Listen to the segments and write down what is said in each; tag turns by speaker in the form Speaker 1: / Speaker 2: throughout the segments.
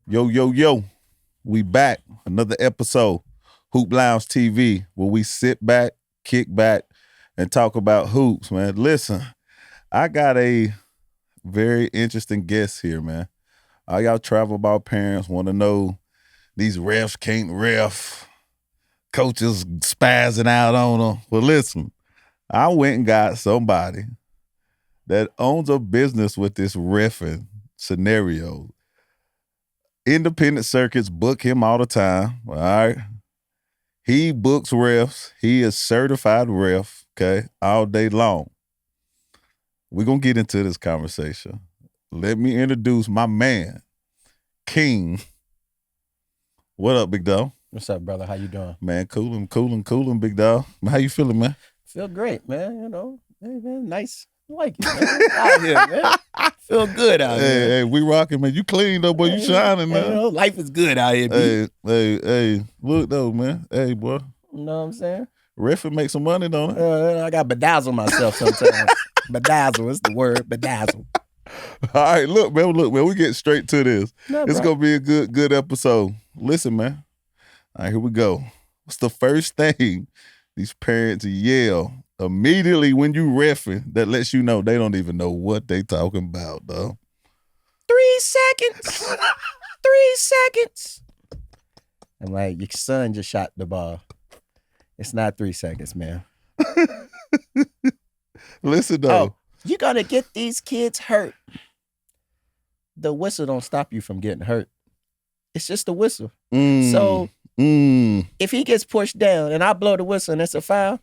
Speaker 1: Yo, yo, yo. We back. Another episode. Hoop Lounge TV, where we sit back, kick back, and talk about hoops, man. Listen, I got a very interesting guest here, man. All y'all travel ball parents want to know these refs can't ref, coaches spazzing out on them. Well, listen, I went and got somebody that owns a business with this reffing scenario. Independent circuits book him all the time. All right. He books refs. He is certified ref, okay, all day long. We're going to get into this conversation. Let me introduce my man, King. What up, big dog?
Speaker 2: What's up, brother? How you doing?
Speaker 1: Man, cooling, big dog. How you feeling, man?
Speaker 2: Feel great, man. You know, hey, man, nice. I like it, man. Out here, man. Feel good out here.
Speaker 1: Hey, we rocking, man. You clean though, boy. You shining, man.
Speaker 2: You know, life is good out here, B.
Speaker 1: Hey. Look though, man. Hey, boy.
Speaker 2: You know what I'm saying?
Speaker 1: Reffing make some money, don't it?
Speaker 2: I got bedazzle myself sometimes. Bedazzle is the word, bedazzle.
Speaker 1: All right, look, man. We get straight to this.
Speaker 2: No,
Speaker 1: It's
Speaker 2: bro.
Speaker 1: gonna be a good episode. Listen, man. All right, here we go. What's the first thing these parents yell immediately when you reffing that lets you know they don't even know what they talking about, though?
Speaker 2: 3 seconds. 3 seconds. I'm like, your son just shot the ball. It's not 3 seconds, man.
Speaker 1: Listen, though.
Speaker 2: Oh, you're gonna get these kids hurt. The whistle don't stop you from getting hurt. It's just a whistle. So if he gets pushed down and I blow the whistle and it's a foul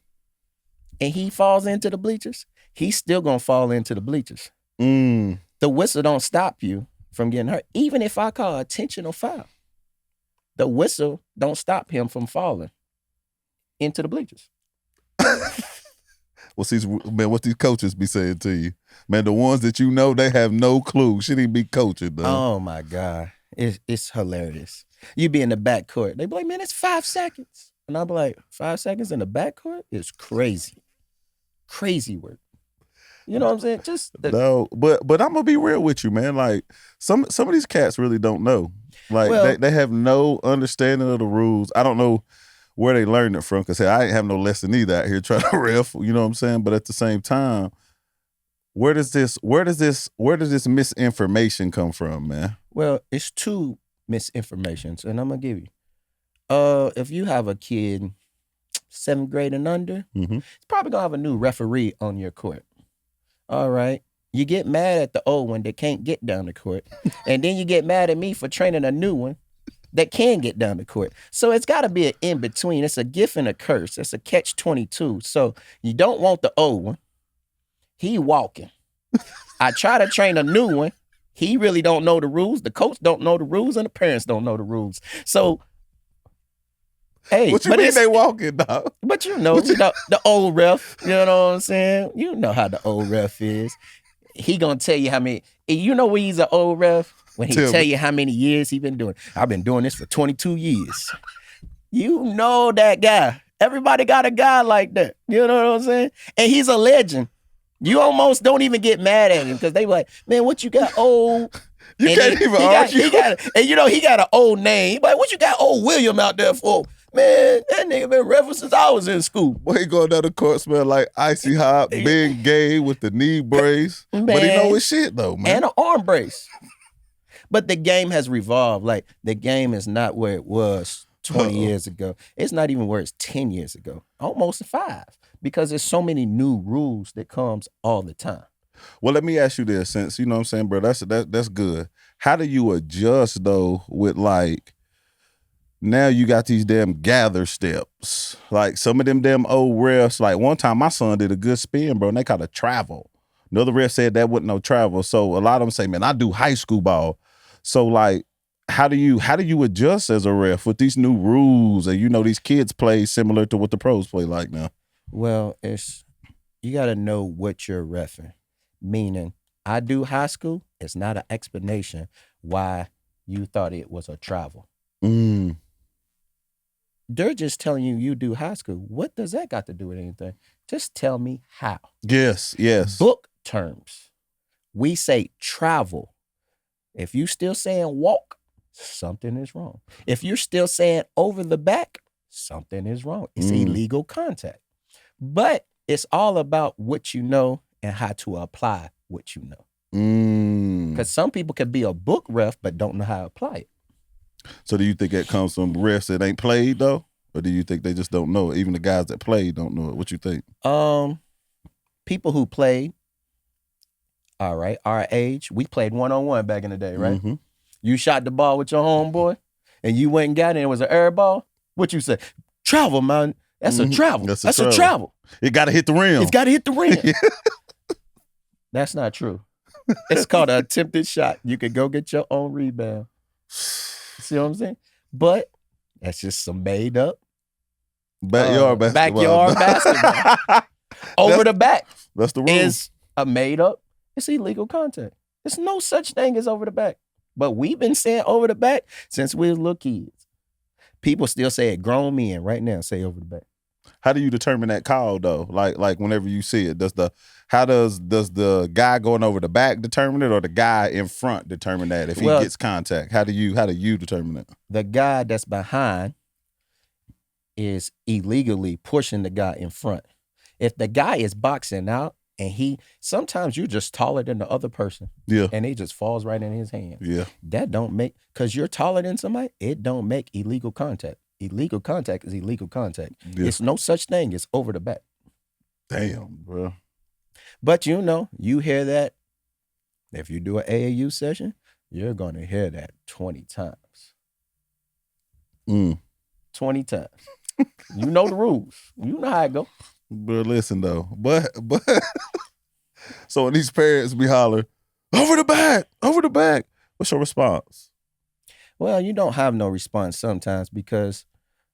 Speaker 2: and he falls into the bleachers, he's still gonna fall into the bleachers. The whistle don't stop you from getting hurt. Even if I call intentional foul, the whistle don't stop him from falling into the bleachers.
Speaker 1: What these coaches be saying to you? Man, the ones that you know, they have no clue. Shouldn't even be coaching, though.
Speaker 2: Oh my God. It's hilarious. You be in the back court. They be like, man, it's 5 seconds. And I'll be like, 5 seconds in the back court is crazy. Crazy work. You know what I'm saying?
Speaker 1: No, but I'm gonna be real with you, man. Like some of these cats really don't know. Like
Speaker 2: Well-
Speaker 1: they have no understanding of the rules. I don't know where they learned it from, because I ain't have no lesson either out here trying to ref. You know what I'm saying? But at the same time, where does this misinformation come from, man?
Speaker 2: Well, it's 2 misinformations, and I'm gonna give you. If you have a kid 7th grade and under,
Speaker 1: Mm-hmm.
Speaker 2: it's probably gonna have a new referee on your court. All right. You get mad at the old one that can't get down the court. And then you get mad at me for training a new one that can get down the court. So it's gotta be an in-between. It's a gift and a curse. It's a catch-22. So you don't want the old one. He walking. I try to train a new one. He really don't know the rules. The coach don't know the rules, and the parents don't know the rules. So, hey,
Speaker 1: What you
Speaker 2: but
Speaker 1: mean
Speaker 2: it's-
Speaker 1: they walking, dog?
Speaker 2: but you know, the old ref, you know what I'm saying? You know how the old ref is. He gonna tell you how many, you know when he's an old ref? When he
Speaker 1: Tell
Speaker 2: tell
Speaker 1: me.
Speaker 2: you how many years he been doing. I've been doing this for 22 years. You know that guy. Everybody got a guy like that. You know what I'm saying? And he's a legend. You almost don't even get mad at him because they be like, man, what you got old?
Speaker 1: You
Speaker 2: And
Speaker 1: can't
Speaker 2: he-
Speaker 1: even
Speaker 2: he got-
Speaker 1: argue.
Speaker 2: he got- and you know, he got an old name. He be like, what you got old William out there for? Man, that nigga been reffing since I was in school.
Speaker 1: Boy, he going down the court smell like icy hot, big gay with the knee brace. But he
Speaker 2: Man.
Speaker 1: know his shit though, man.
Speaker 2: And an arm brace. But the game has revolved. Like, the game is not where it was 20 years ago. It's not even where it's 10 years ago. Almost 5. Because there's so many new rules that comes all the time.
Speaker 1: Well, let me ask you this, since you know what I'm saying, bro. That's good. How do you adjust though with like now you got these damn gather steps? Like some of them damn old refs. Like one time my son did a good spin, bro, and they called a travel. Another ref said that wasn't no travel. So a lot of them say, man, I do high school ball. So like, how do you adjust as a ref with these new rules? And you know these kids play similar to what the pros play like now.
Speaker 2: Well, you got to know what you're reffing. Meaning, I do high school. It's not an explanation why you thought it was a travel. They're just telling you do high school. What does that got to do with anything? Just tell me how.
Speaker 1: Yes.
Speaker 2: Book terms. We say travel. If you still saying walk, something is wrong. If you're still saying over the back, something is wrong. It's illegal contact. But it's all about what you know and how to apply what you know. Because some people can be a book ref but don't know how to apply it.
Speaker 1: So do you think that comes from refs that ain't played though? Or do you think they just don't know it? Even the guys that played don't know it. What you think?
Speaker 2: People who played, all right, our age, we played 1-on-1 back in the day, right?
Speaker 1: Mm-hmm.
Speaker 2: You shot the ball with your homeboy and you went and got it and it was an air ball. What you say? Travel, man. That's a travel. That's a travel.
Speaker 1: It got to hit the rim.
Speaker 2: It's got to hit the rim. That's not true. It's called an attempted shot. You could go get your own rebound. See what I'm saying? But that's just some made up
Speaker 1: backyard
Speaker 2: basketball. Over the back.
Speaker 1: That's the rule.
Speaker 2: Is a made up. It's illegal contact. There's no such thing as over the back. But we've been saying over the back since we was little kids. People still say it. Grown men right now say over the back.
Speaker 1: How do you determine that call though? Like whenever you see it, does the guy going over the back determine it, or the guy in front determine that if he gets contact? How do you determine it?
Speaker 2: The guy that's behind is illegally pushing the guy in front. If the guy is boxing out and sometimes you're just taller than the other person.
Speaker 1: Yeah.
Speaker 2: And it just falls right in his hand.
Speaker 1: Yeah.
Speaker 2: That don't make, because you're taller than somebody, it don't make illegal contact. Illegal contact is illegal contact. Yeah. It's no such thing as over the back.
Speaker 1: Damn, bro.
Speaker 2: But you hear that. If you do an AAU session, you're going to hear that 20 times. 20 times. You know the rules. You know how it go.
Speaker 1: But listen though, but so when these parents be hollering, over the back, what's your response?
Speaker 2: Well, you don't have no response sometimes because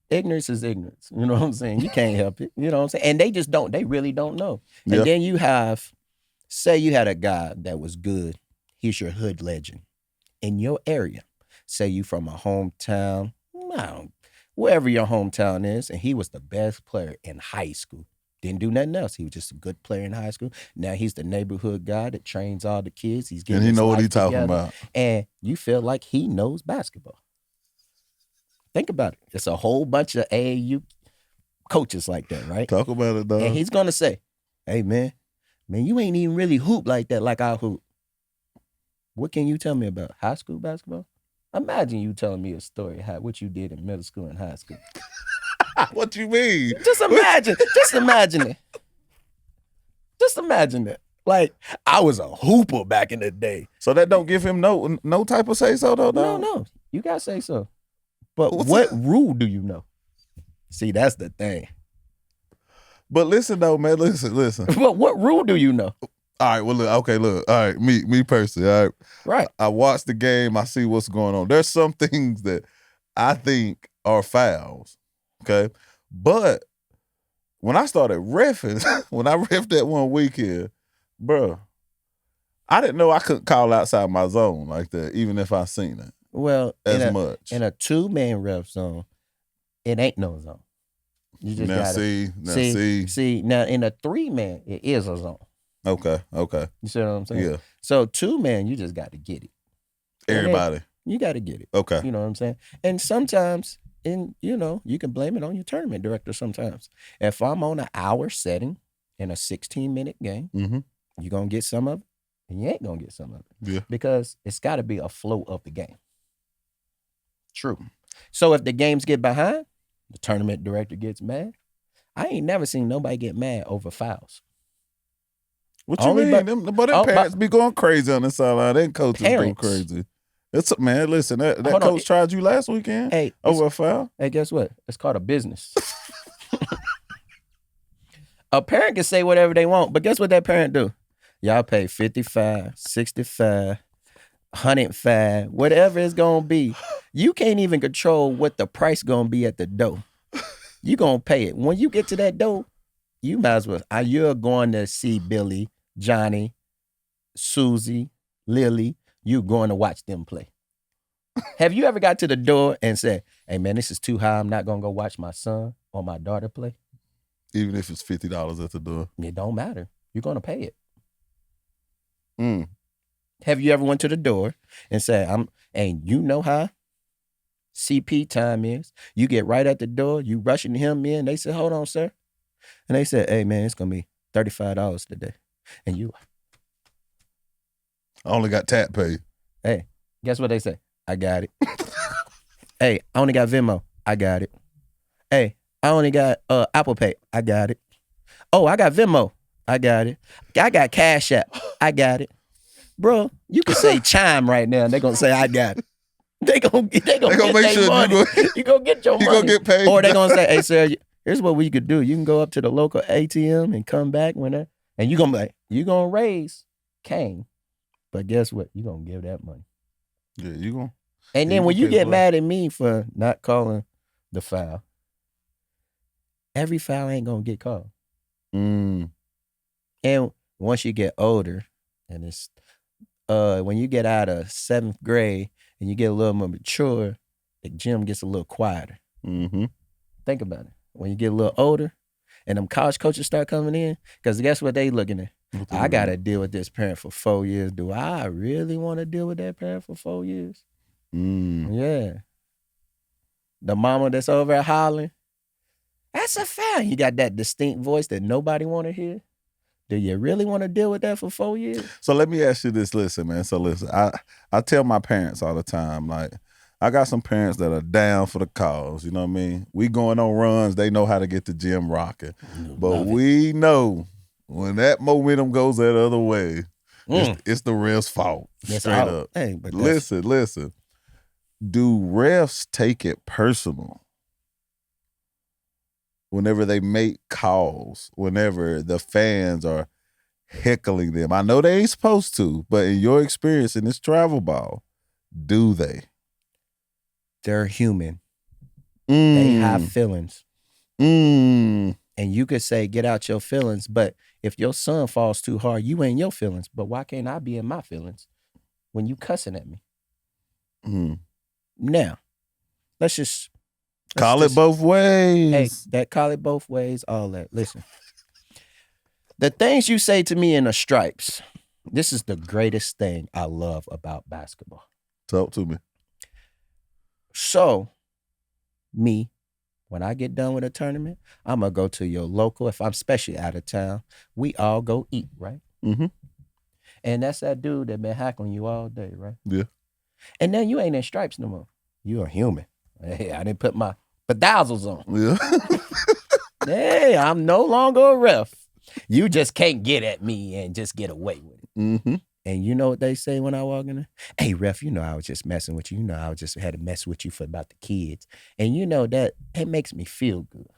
Speaker 2: ignorance is ignorance. You know what I'm saying? You can't help it. You know what I'm saying? And they really don't know. And then you say you had a guy that was good. He's your hood legend in your area. Say you from a hometown, wherever your hometown is, and he was the best player in high school. Didn't do nothing else. He was just a good player in high school. Now he's the neighborhood guy that trains all the kids. He's getting, and he know what he's talking about. And you feel like he knows basketball. Think about it. It's a whole bunch of AAU coaches like that, right?
Speaker 1: Talk about it, dog.
Speaker 2: And he's gonna say, "Hey, man, you ain't even really hoop like that, like I hoop. What can you tell me about high school basketball? Imagine you telling me a story what you did in middle school and high school."
Speaker 1: What you mean?
Speaker 2: Just imagine it. Just imagine it. Like, I was a hooper back in the day.
Speaker 1: So that don't give him no type of say so though?
Speaker 2: No. You gotta say so. But what rule do you know? See, that's the thing.
Speaker 1: But listen though, man. Listen.
Speaker 2: But what rule do you know?
Speaker 1: All right, well, look, okay, look. All right, me personally, all right.
Speaker 2: Right.
Speaker 1: I watch the game, I see what's going on. There's some things that I think are fouls. Okay, but when I started reffing, when I reffed that one weekend, bro, I didn't know I couldn't call outside my zone like that, even if I seen it.
Speaker 2: Well,
Speaker 1: much
Speaker 2: in a 2-man ref zone, it ain't no zone. You just gotta see. Now in a 3-man, it is a zone.
Speaker 1: Okay.
Speaker 2: You see what I'm saying?
Speaker 1: Yeah.
Speaker 2: So 2-man, you just got to get it.
Speaker 1: Everybody,
Speaker 2: you got to get it.
Speaker 1: Okay.
Speaker 2: You know what I'm saying? And sometimes. And, you can blame it on your tournament director sometimes. If I'm on an hour setting in a 16-minute game, you're going to get some of it, and you ain't going to get some of it.
Speaker 1: Yeah.
Speaker 2: Because it's got to be a flow of the game. True. So if the games get behind, the tournament director gets mad. I ain't never seen nobody get mad over fouls.
Speaker 1: What you mean? But them parents be going crazy on the sideline. Them coaches go crazy. Man, listen, that coach tried you last weekend over a foul.
Speaker 2: Hey, guess what? It's called a business. A parent can say whatever they want, but guess what that parent do? Y'all pay $55, $65, $105, whatever it's going to be. You can't even control what the price going to be at the door. You going to pay it. When you get to that door, you might as well. You're going to see Billy, Johnny, Susie, Lily. You're going to watch them play. Have you ever got to the door and said, "Hey, man, this is too high. I'm not going to go watch my son or my daughter play"?
Speaker 1: Even if it's $50 at the door.
Speaker 2: It don't matter. You're going to pay it. Have you ever went to the door and said, "And you know how CP time is. You get right at the door, you rushing him in. They say, hold on, sir. And they said, hey, man, it's going to be $35 today. And you,
Speaker 1: I only got tap pay.
Speaker 2: hey, guess what they say? I got it. Hey, I only got Venmo. I got it. Hey, I only got Apple Pay. I got it. Oh, I got Venmo. I got it. I got Cash App. I got it. Bro, you can say Chime right now and they're going to say, I got it. They gonna
Speaker 1: They
Speaker 2: get
Speaker 1: gonna make
Speaker 2: their
Speaker 1: sure
Speaker 2: money. You gonna get your
Speaker 1: you
Speaker 2: money.
Speaker 1: gonna get paid.
Speaker 2: Or they gonna say, hey, sir, here's what we could do. You can go up to the local ATM and come back and you gonna be like, you gonna raise Cain. But guess what? You gonna give that money.
Speaker 1: Yeah, you gonna.
Speaker 2: And then when you get mad at me for not calling the foul, every foul ain't gonna get called.
Speaker 1: Mm.
Speaker 2: And once you get older, and it's when you get out of 7th grade and you get a little more mature, the gym gets a little quieter.
Speaker 1: Mm-hmm.
Speaker 2: Think about it. When you get a little older and them college coaches start coming in, because guess what they looking at? I got to deal with this parent for 4 years. Do I really want to deal with that parent for 4 years?
Speaker 1: Mm.
Speaker 2: Yeah. The mama that's over at hollering, that's a foul. You got that distinct voice that nobody want to hear. Do you really want to deal with that for 4 years?
Speaker 1: So let me ask you this. Listen, man. So listen, I tell my parents all the time, like, I got some parents that are down for the cause. You know what I mean? We going on runs. They know how to get the gym rocking. But we know when that momentum goes that other way, it's the ref's fault. Straight up.
Speaker 2: Hey, but
Speaker 1: Listen. Do refs take it personal whenever they make calls, whenever the fans are heckling them? I know they ain't supposed to, but in your experience in this travel ball, do they?
Speaker 2: They're human. They have feelings. And you could say, get out your feelings, but if your son falls too hard, you ain't your feelings. But why can't I be in my feelings when you cussing at me? Now, let's
Speaker 1: call it both ways.
Speaker 2: Hey, that call it both ways, all that. Listen. The things you say to me in the stripes, this is the greatest thing I love about basketball.
Speaker 1: Talk to me.
Speaker 2: So, me, when I get done with a tournament, I'm going to go to your local. If I'm especially out of town, we all go eat, right?
Speaker 1: Mm-hmm.
Speaker 2: And that's that dude that been heckling you all day, right?
Speaker 1: Yeah.
Speaker 2: And then you ain't in stripes no more. You a human. Hey, I didn't put my bedazzles on.
Speaker 1: Yeah.
Speaker 2: Hey, I'm no longer a ref. You just can't get at me and just get away with it.
Speaker 1: Mm-hmm.
Speaker 2: And you know what they say when I walk in there? Hey, ref, you know I was just messing with you. You know I just had to mess with you for about the kids. And you know that it makes me feel good.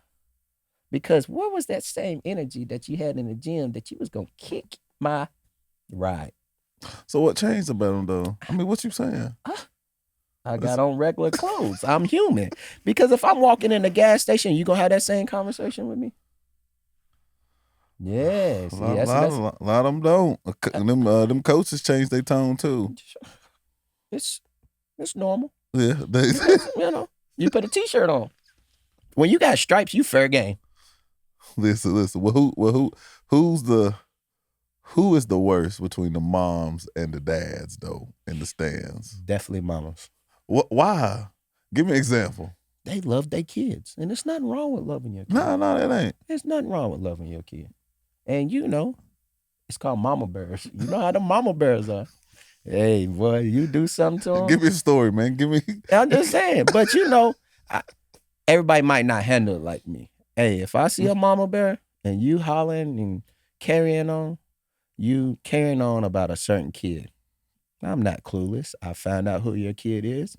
Speaker 2: Because what was that same energy that you had in the gym that you was going to kick my ride?
Speaker 1: So what changed about them, though? I mean, what you saying?
Speaker 2: I got on regular clothes. I'm human. Because if I'm walking in the gas station, you going to have that same conversation with me? Yeah. See,
Speaker 1: a lot of them don't. Them coaches change their tone, too.
Speaker 2: It's normal.
Speaker 1: Yeah.
Speaker 2: You know, you put a T-shirt on. When you got stripes, you fair game.
Speaker 1: Listen. Well, who is the worst between the moms and the dads, though, in the stands?
Speaker 2: Definitely mamas.
Speaker 1: Why? Give me an example.
Speaker 2: They love their kids. And there's nothing wrong with loving your kid.
Speaker 1: No, that ain't.
Speaker 2: There's nothing wrong with loving your kid. And you know, it's called mama bears. You know how the mama bears are. Hey, boy, you do something to them.
Speaker 1: Give me a story, man.
Speaker 2: I'm just saying. But you know, everybody might not handle it like me. Hey, if I see a mama bear and you hollering and carrying on about a certain kid, I'm not clueless. I found out who your kid is.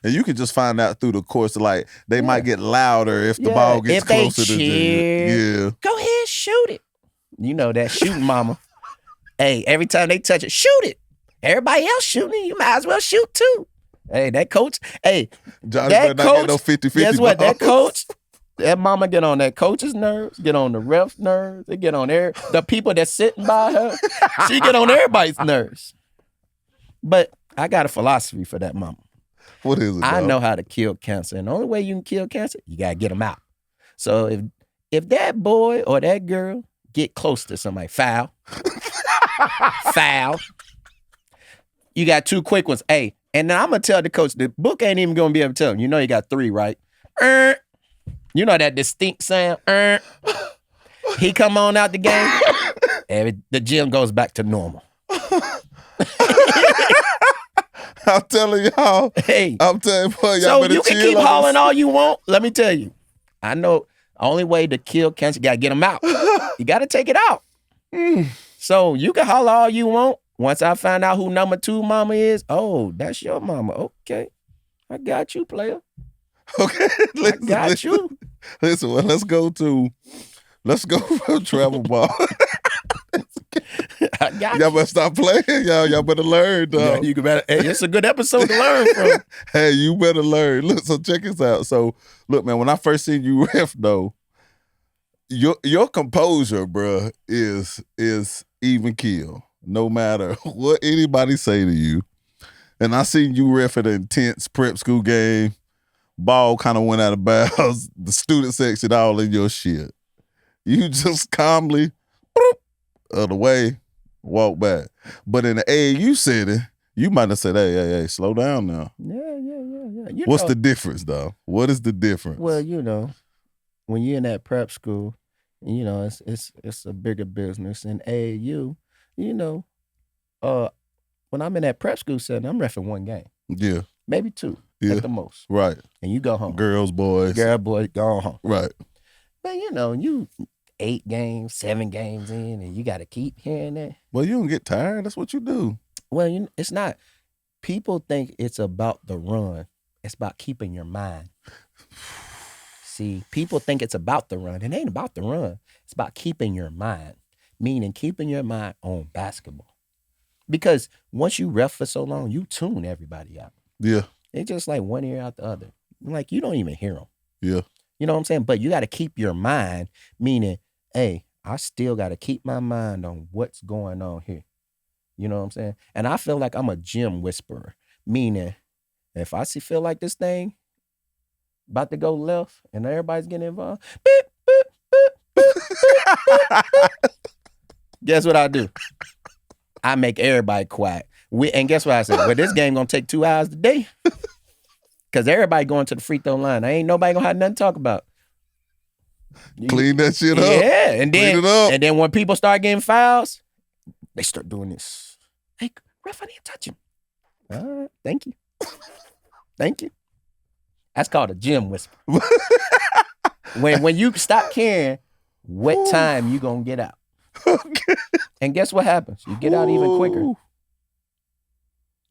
Speaker 1: And you can just find out through the course, like, they might get louder if the ball gets closer to them. Yeah.
Speaker 2: Go ahead, shoot it. You know that shooting mama. Hey, every time they touch it, shoot it. Everybody else shooting, you might as well shoot too. Hey, that coach,
Speaker 1: Johnny
Speaker 2: that
Speaker 1: coach, not get no 50-50
Speaker 2: guess what?
Speaker 1: balls.
Speaker 2: That coach, that mama get on that coach's nerves, get on the ref's nerves, they get on the people that's sitting by her. She get on everybody's nerves. But I got a philosophy for that mama.
Speaker 1: What is it,
Speaker 2: I
Speaker 1: dog?
Speaker 2: know how to kill cancer. And the only way you can kill cancer, you got to get them out. So if that boy or that girl get close to somebody, foul. You got two quick ones. Hey, And then I'm gonna tell the coach, the book ain't even gonna be able to tell him. You know you got 3, right? You know that distinct sound. He come on out the game, and the gym goes back to normal.
Speaker 1: I'm telling y'all.
Speaker 2: Hey,
Speaker 1: I'm telling you, y'all
Speaker 2: so
Speaker 1: better
Speaker 2: you can
Speaker 1: chill
Speaker 2: keep
Speaker 1: on
Speaker 2: hauling
Speaker 1: this.
Speaker 2: all you want. Let me tell you, I know only way to kill cancer, you gotta get them out. You gotta take it out. So you can holler all you want. Once I find out who number 2 mama is, oh, that's your mama. Okay, I got you, player.
Speaker 1: Okay,
Speaker 2: I got you.
Speaker 1: Listen, well, let's go for travel ball.
Speaker 2: I got
Speaker 1: Y'all
Speaker 2: you.
Speaker 1: better stop playing, y'all. Y'all better learn,
Speaker 2: Yeah,
Speaker 1: dog.
Speaker 2: you can better. Hey, it's a good episode to learn from.
Speaker 1: Hey, you better learn. Look, so check this out. So, look, man, when I first seen you ref, though, your composure, bruh, is even kill. No matter what anybody say to you. And I seen you ref at an intense prep school game. Ball kind of went out of bounds. The student section all in your shit. You just calmly, other way, walk back. But in the AAU setting, you might have said, hey, slow down now.
Speaker 2: Yeah.
Speaker 1: What's the difference, though? What is the difference?
Speaker 2: Well, when you're in that prep school, it's a bigger business. In AAU, when I'm in that prep school setting, I'm reffing 1 game,
Speaker 1: yeah,
Speaker 2: maybe 2
Speaker 1: yeah,
Speaker 2: at the most,
Speaker 1: right.
Speaker 2: and you go home.
Speaker 1: Girls, boys.
Speaker 2: Girl, boy, go home.
Speaker 1: Right.
Speaker 2: But you 8 games, 7 games in, and you got to keep hearing that.
Speaker 1: Well, you don't get tired. That's what you do.
Speaker 2: Well, it's not. People think it's about the run. It's about keeping your mind. See, people think it's about the run. It ain't about the run. It's about keeping your mind, meaning keeping your mind on basketball. Because once you ref for so long, you tune everybody out.
Speaker 1: Yeah.
Speaker 2: It's just like one ear out the other. Like, you don't even hear them.
Speaker 1: Yeah.
Speaker 2: You know what I'm saying? But you got to keep your mind, meaning, hey, I still got to keep my mind on what's going on here. You know what I'm saying? And I feel like I'm a gym whisperer, meaning if I feel like this thing about to go left and everybody's getting involved, beep, beep, beep, beep, beep, beep, beep. Guess what I do? I make everybody quiet. And guess what I said? Well, this game going to take 2 hours today. Because everybody going to the free throw line. Ain't nobody gonna have nothing to talk about.
Speaker 1: Clean that shit up.
Speaker 2: Yeah, and
Speaker 1: Clean it up.
Speaker 2: then when people start getting fouls, they start doing this. Hey, ref, I didn't touch him. All right, thank you. Thank you. That's called a gym whisper. when you stop caring what time you gonna get out.
Speaker 1: Okay.
Speaker 2: And guess what happens? You get out even quicker.
Speaker 1: Ooh.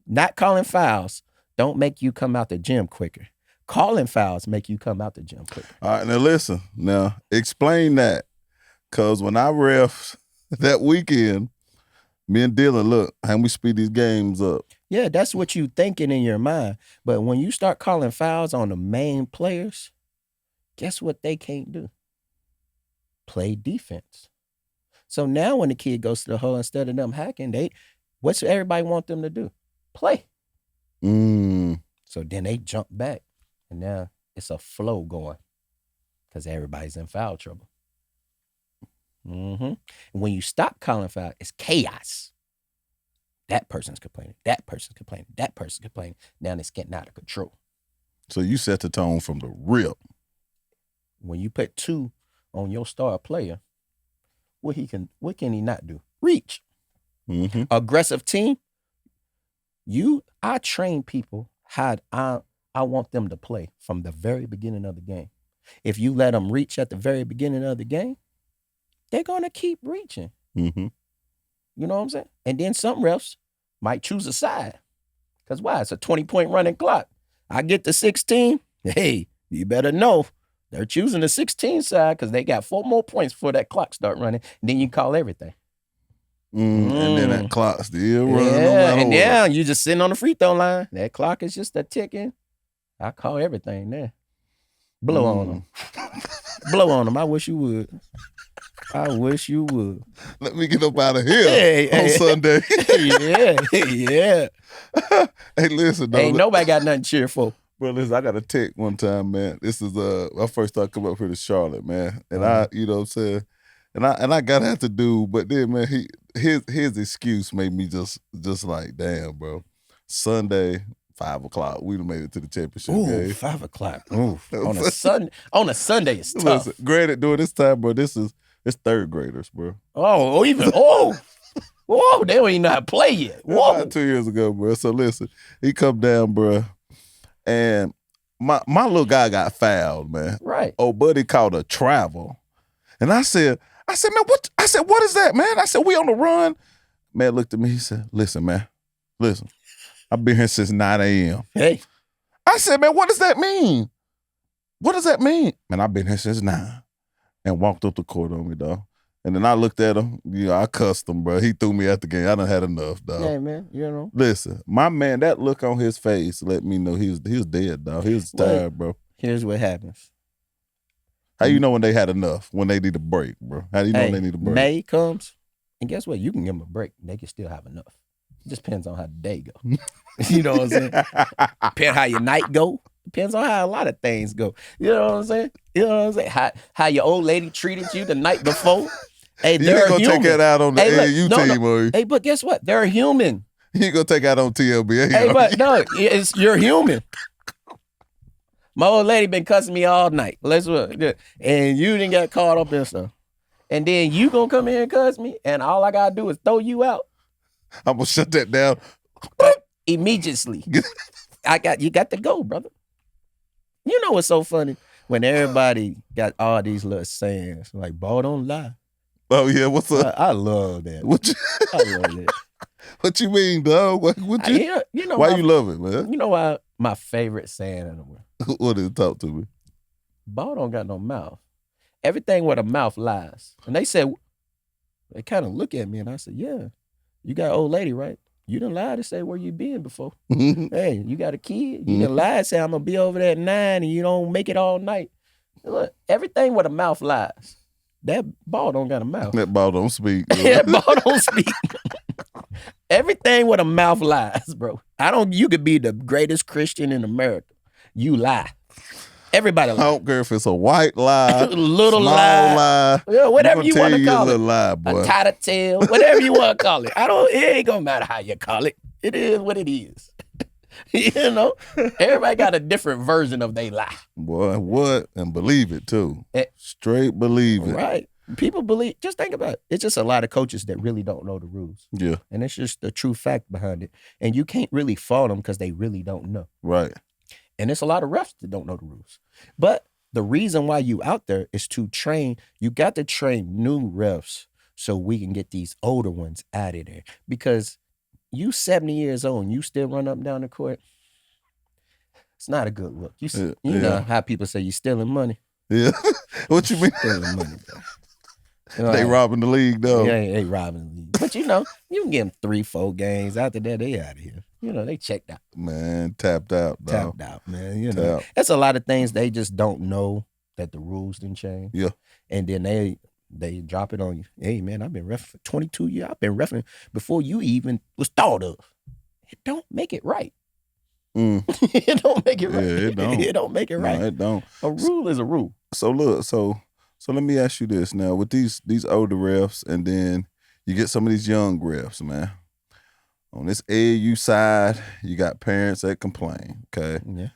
Speaker 2: Not calling fouls don't make you come out the gym quicker. Calling fouls make you come out the gym quicker.
Speaker 1: All right, now listen. Now, explain that. Because when I ref that weekend, me and Dylan, look, how we speed these games up.
Speaker 2: Yeah, that's what you thinking in your mind. But when you start calling fouls on the main players, guess what they can't do? Play defense. So now when the kid goes to the hole, instead of them hacking, what's everybody want them to do? Play. So then they jump back, and now it's a flow going because everybody's in foul trouble. And when you stop calling foul, it's chaos. That person's complaining. That person's complaining. That person's complaining. Now it's getting out of control.
Speaker 1: So you set the tone from the rip.
Speaker 2: When you put 2 on your star player, what can he not do? Reach. Aggressive team. I train people how I want them to play from the very beginning of the game. If you let them reach at the very beginning of the game, they're gonna keep reaching. You know what I'm saying? And then some refs might choose a side. Because why? It's a 20-point running clock. I get to 16. Hey, you better know they're choosing the 16 side because they got 4 more points before that clock start running. And then you call everything.
Speaker 1: And then that clock still running.
Speaker 2: Yeah,
Speaker 1: no matter
Speaker 2: and
Speaker 1: what.
Speaker 2: now you just sitting on the free throw line. That clock is just a ticking. I call everything there. Blow on them. Blow on them. I wish you would. I wish you would.
Speaker 1: Let me get up out of here on Sunday.
Speaker 2: Yeah.
Speaker 1: Hey, listen, though.
Speaker 2: Ain't nobody got nothing to cheer for.
Speaker 1: Bro, listen, I got a tick one time, man. This is I first started coming up here to Charlotte, man. And I, you know what I'm saying? And I gotta have to do, but then man, his excuse made me just like, damn, bro. Sunday, 5 o'clock. We done made it to the championship
Speaker 2: Ooh,
Speaker 1: game.
Speaker 2: 5 o'clock. Ooh, on a Sunday, it's tough.
Speaker 1: Listen, granted, during this time, bro, it's third graders, bro.
Speaker 2: Whoa, they don't even know how to play yet. Whoa.
Speaker 1: About 2 years ago, bro. So listen, he come down, bro, and my little guy got fouled, man.
Speaker 2: Right.
Speaker 1: Oh, buddy called a travel. And I said, man, what? I said, what is that, man? I said, we on the run. Man looked at me, he said, listen, man, listen. I've been here since 9 a.m.
Speaker 2: Hey.
Speaker 1: I said, man, what does that mean? What does that mean? Man, I've been here since 9. And walked up the court on me, dog. And then I looked at him, I cussed him, bro. He threw me at the game. I done had enough, dog.
Speaker 2: Yeah, man,
Speaker 1: Listen, my man, that look on his face let me know he was dead, dog. He was tired, bro.
Speaker 2: Here's what happens.
Speaker 1: How you know when they had enough, when they need a break, bro? How do you know when they need a break?
Speaker 2: May comes, and guess what? You can give them a break. They can still have enough. It just depends on how the day go. You know what I'm saying? Depends how your night go. Depends on how a lot of things go. You know what I'm saying? How your old lady treated you the night before. Hey,
Speaker 1: you ain't gonna take that out on the AAU team, or you?
Speaker 2: Hey, but guess what? They're human.
Speaker 1: You ain't gonna take out on TLBA.
Speaker 2: Hey, but no, you're human. My old lady been cussing me all night. And you didn't get caught up in stuff. And then you gonna come here and cuss me, and all I gotta do is throw you out.
Speaker 1: I'm gonna shut that down
Speaker 2: immediately. You got to go, brother. You know what's so funny? When everybody got all these little sayings, like, ball don't lie.
Speaker 1: Oh, yeah, what's up?
Speaker 2: I love that. I love that.
Speaker 1: What you mean, dog? Why you love it, man?
Speaker 2: You know why my favorite saying in the world?
Speaker 1: What is it? Talk to me.
Speaker 2: Ball don't got no mouth. Everything with a mouth lies. And they kind of look at me and I said, yeah, you got an old lady, right? You done lied to say where you been before. Hey, you got a kid. You done lied to say I'm going to be over there at 9 and you don't make it all night. Look, everything with a mouth lies. That ball don't got a mouth.
Speaker 1: That ball don't speak.
Speaker 2: That ball don't speak. Everything with a mouth lies, bro. You could be the greatest Christian in America. You lie. Everybody lies.
Speaker 1: I don't care if it's a white lie,
Speaker 2: little
Speaker 1: small lie.
Speaker 2: Yeah, whatever you want to call it.
Speaker 1: Lie, boy.
Speaker 2: A tattletale, whatever you want to call it. It ain't gonna matter how you call it. It is what it is. You know? Everybody got a different version of they lie.
Speaker 1: Boy, what? And believe it too. Straight believe it.
Speaker 2: Right. People believe, just think about it. It's just a lot of coaches that really don't know the rules.
Speaker 1: Yeah.
Speaker 2: And it's just the true fact behind it. And you can't really fault them because they really don't know.
Speaker 1: Right.
Speaker 2: And it's a lot of refs that don't know the rules. But the reason why you out there is to train. You got to train new refs so we can get these older ones out of there. Because you 70 years old and you still run up and down the court, it's not a good look. You know how people say you stealing money.
Speaker 1: Yeah. What you mean?
Speaker 2: Stealing money, bro.
Speaker 1: They robbing the league, though.
Speaker 2: Yeah, they robbing the league. But you can give them 3-4 games. After that, they out of here. They checked out.
Speaker 1: Man, tapped out, dog.
Speaker 2: Tapped out, man. That's a lot of things they just don't know that the rules didn't change.
Speaker 1: Yeah.
Speaker 2: And then they drop it on you. Hey, man, I've been reffing for 22 years. I've been reffing before you even was thought of. It don't make it right. It don't make it right.
Speaker 1: Yeah, it don't.
Speaker 2: It don't make it right.
Speaker 1: No, it don't.
Speaker 2: A rule is a rule.
Speaker 1: So look, so let me ask you this now. With these older refs, and then you get some of these young refs, man. On this AAU side, you got parents that complain, okay?
Speaker 2: Yeah.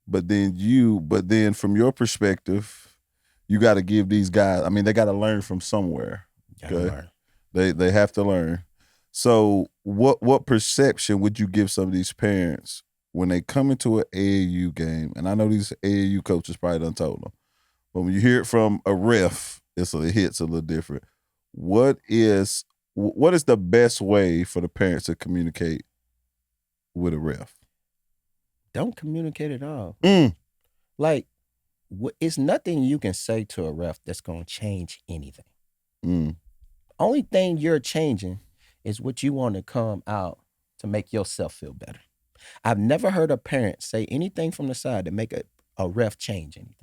Speaker 1: But then from your perspective, you got to give these guys, they got to learn from somewhere. Okay? They have to learn. So what perception would you give some of these parents when they come into an AAU game? And I know these AAU coaches probably done told them, but when you hear it from a ref, it hits a little different. What is the best way for the parents to communicate with a ref?
Speaker 2: Don't communicate at all. Like, it's nothing you can say to a ref that's going to change anything. Only thing you're changing is what you want to come out to make yourself feel better. I've never heard a parent say anything from the side to make a ref change anything.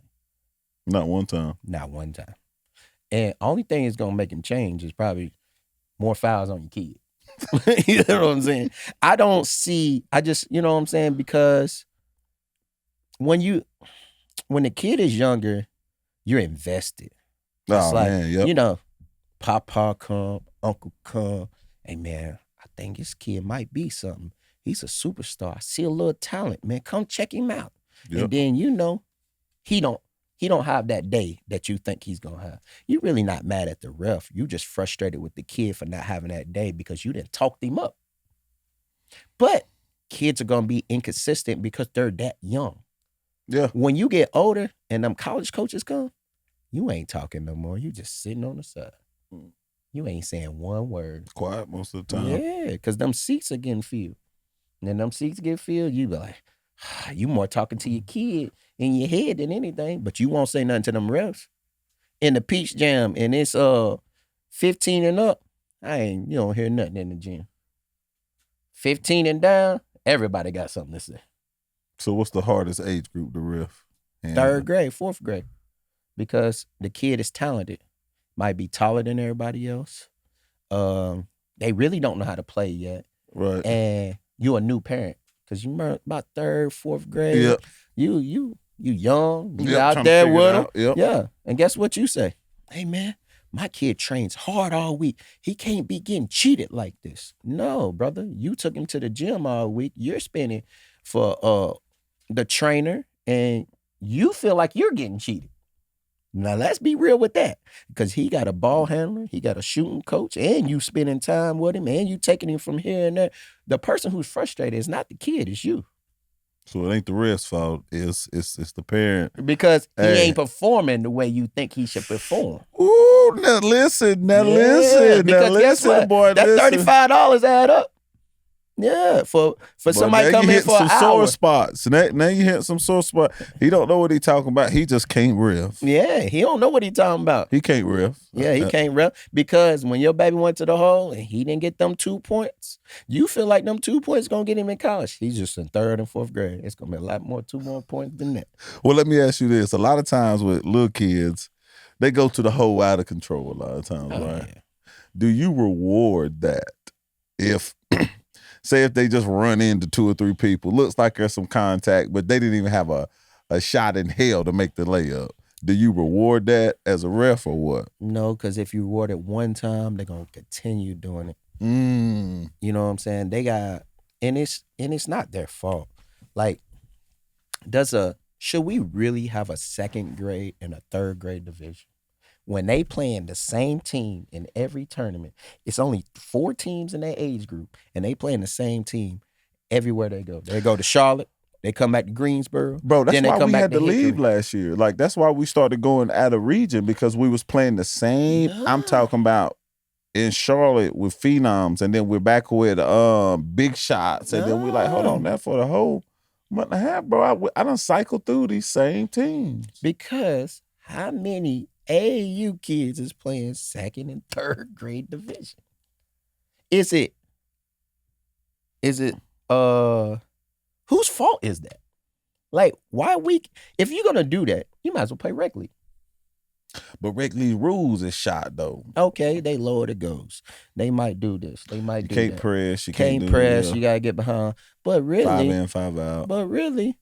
Speaker 1: Not one time.
Speaker 2: Not one time. And only thing is going to make him change is probably more fouls on your kid. You know what I'm saying? I just, you know what I'm saying? Because when the kid is younger, you're invested. It's
Speaker 1: man,
Speaker 2: Papa come, uncle come. Hey, man, I think this kid might be something. he's a superstar. I see a little talent, man. Come check him out.
Speaker 1: Yep.
Speaker 2: And then he don't have that day that you think he's gonna have. You're really not mad at the ref. You just frustrated with the kid for not having that day because you didn't talk him up. But kids are gonna be inconsistent because they're that young.
Speaker 1: Yeah.
Speaker 2: When you get older and them college coaches come, you ain't talking no more. You just sitting on the side. You ain't saying one word.
Speaker 1: Quiet most of the time.
Speaker 2: Yeah, because them seats are getting filled. And then them seats get filled, you be like, you more talking to your kid in your head than anything, but you won't say nothing to them refs. In the Peach Jam and it's 15 and up, you don't hear nothing in the gym. 15 and down, everybody got something to say.
Speaker 1: So what's the hardest age group to ref?
Speaker 2: Third grade, fourth grade. Because the kid is talented. Might be taller than everybody else. They really don't know how to play yet.
Speaker 1: Right.
Speaker 2: And you a new parent. Because you remember about third, fourth grade.
Speaker 1: Yep.
Speaker 2: You young. You
Speaker 1: Yep,
Speaker 2: out
Speaker 1: trying to
Speaker 2: there
Speaker 1: figure
Speaker 2: with
Speaker 1: it
Speaker 2: them.
Speaker 1: out. Yep.
Speaker 2: Yeah. And guess what you say? Hey, man, my kid trains hard all week. He can't be getting cheated like this. No, brother. You took him to the gym all week. You're spending for the trainer, and you feel like you're getting cheated. Now, let's be real with that. Because he got a ball handler, he got a shooting coach, and you spending time with him, and you taking him from here and there. The person who's frustrated is not the kid, it's you.
Speaker 1: So it ain't the ref's fault. It's the parent.
Speaker 2: Because he
Speaker 1: Hey.
Speaker 2: ain't performing the way you think he should perform.
Speaker 1: Ooh, now listen.
Speaker 2: Because guess what?
Speaker 1: boy.
Speaker 2: That
Speaker 1: listen.
Speaker 2: $35 add up. Yeah, for
Speaker 1: But
Speaker 2: somebody
Speaker 1: now
Speaker 2: come
Speaker 1: you
Speaker 2: in
Speaker 1: hit
Speaker 2: for
Speaker 1: some
Speaker 2: an
Speaker 1: sore
Speaker 2: hour.
Speaker 1: spots. Now you hit some sore spots. He don't know what he talking about. He just can't ref.
Speaker 2: Yeah, he don't know what he talking about.
Speaker 1: He can't ref.
Speaker 2: Yeah, he can't ref because when your baby went to the hole and he didn't get them 2 points, you feel like them 2 points gonna get him in college. He's just in third and fourth grade. It's gonna be a lot more, 2 more points than that.
Speaker 1: Well, let me ask you this. A lot of times with little kids, they go to the hole out of control a lot of times, right?
Speaker 2: Yeah.
Speaker 1: Do you reward that if say if they just run into 2 or 3 people, looks like there's some contact, but they didn't even have a shot in hell to make the layup? Do you reward that as a ref or what?
Speaker 2: No, because if you reward it one time, they're gonna continue doing it. You know what I'm saying? They got, and it's not their fault. Like, should we really have a second grade and a third grade division? When they playing the same team in every tournament, it's only 4 teams in their age group, and they playing the same team everywhere they go. They go to Charlotte, they come back to Greensboro.
Speaker 1: Bro, that's
Speaker 2: then they
Speaker 1: why
Speaker 2: come
Speaker 1: we
Speaker 2: back
Speaker 1: had to leave
Speaker 2: Hickory.
Speaker 1: last year. Like, that's why we started going out of region because we was playing the same. I'm talking about in Charlotte with Phenoms, and then we're back with Big Shots, and then we're like, hold on, now for the whole month and a half, bro, I done cycled through these same teams.
Speaker 2: Because how many AAU kids is playing second and third grade division? Is it whose fault is that? Like, why if you're gonna do that, you might as well play rec league.
Speaker 1: But rec league rules is shot though.
Speaker 2: Okay, they lower the goals. They might do this. They might do
Speaker 1: Can't
Speaker 2: that.
Speaker 1: press. You
Speaker 2: Can't
Speaker 1: do
Speaker 2: press.
Speaker 1: yeah.
Speaker 2: You gotta get behind. But really,
Speaker 1: 5 in, 5 out.
Speaker 2: But really,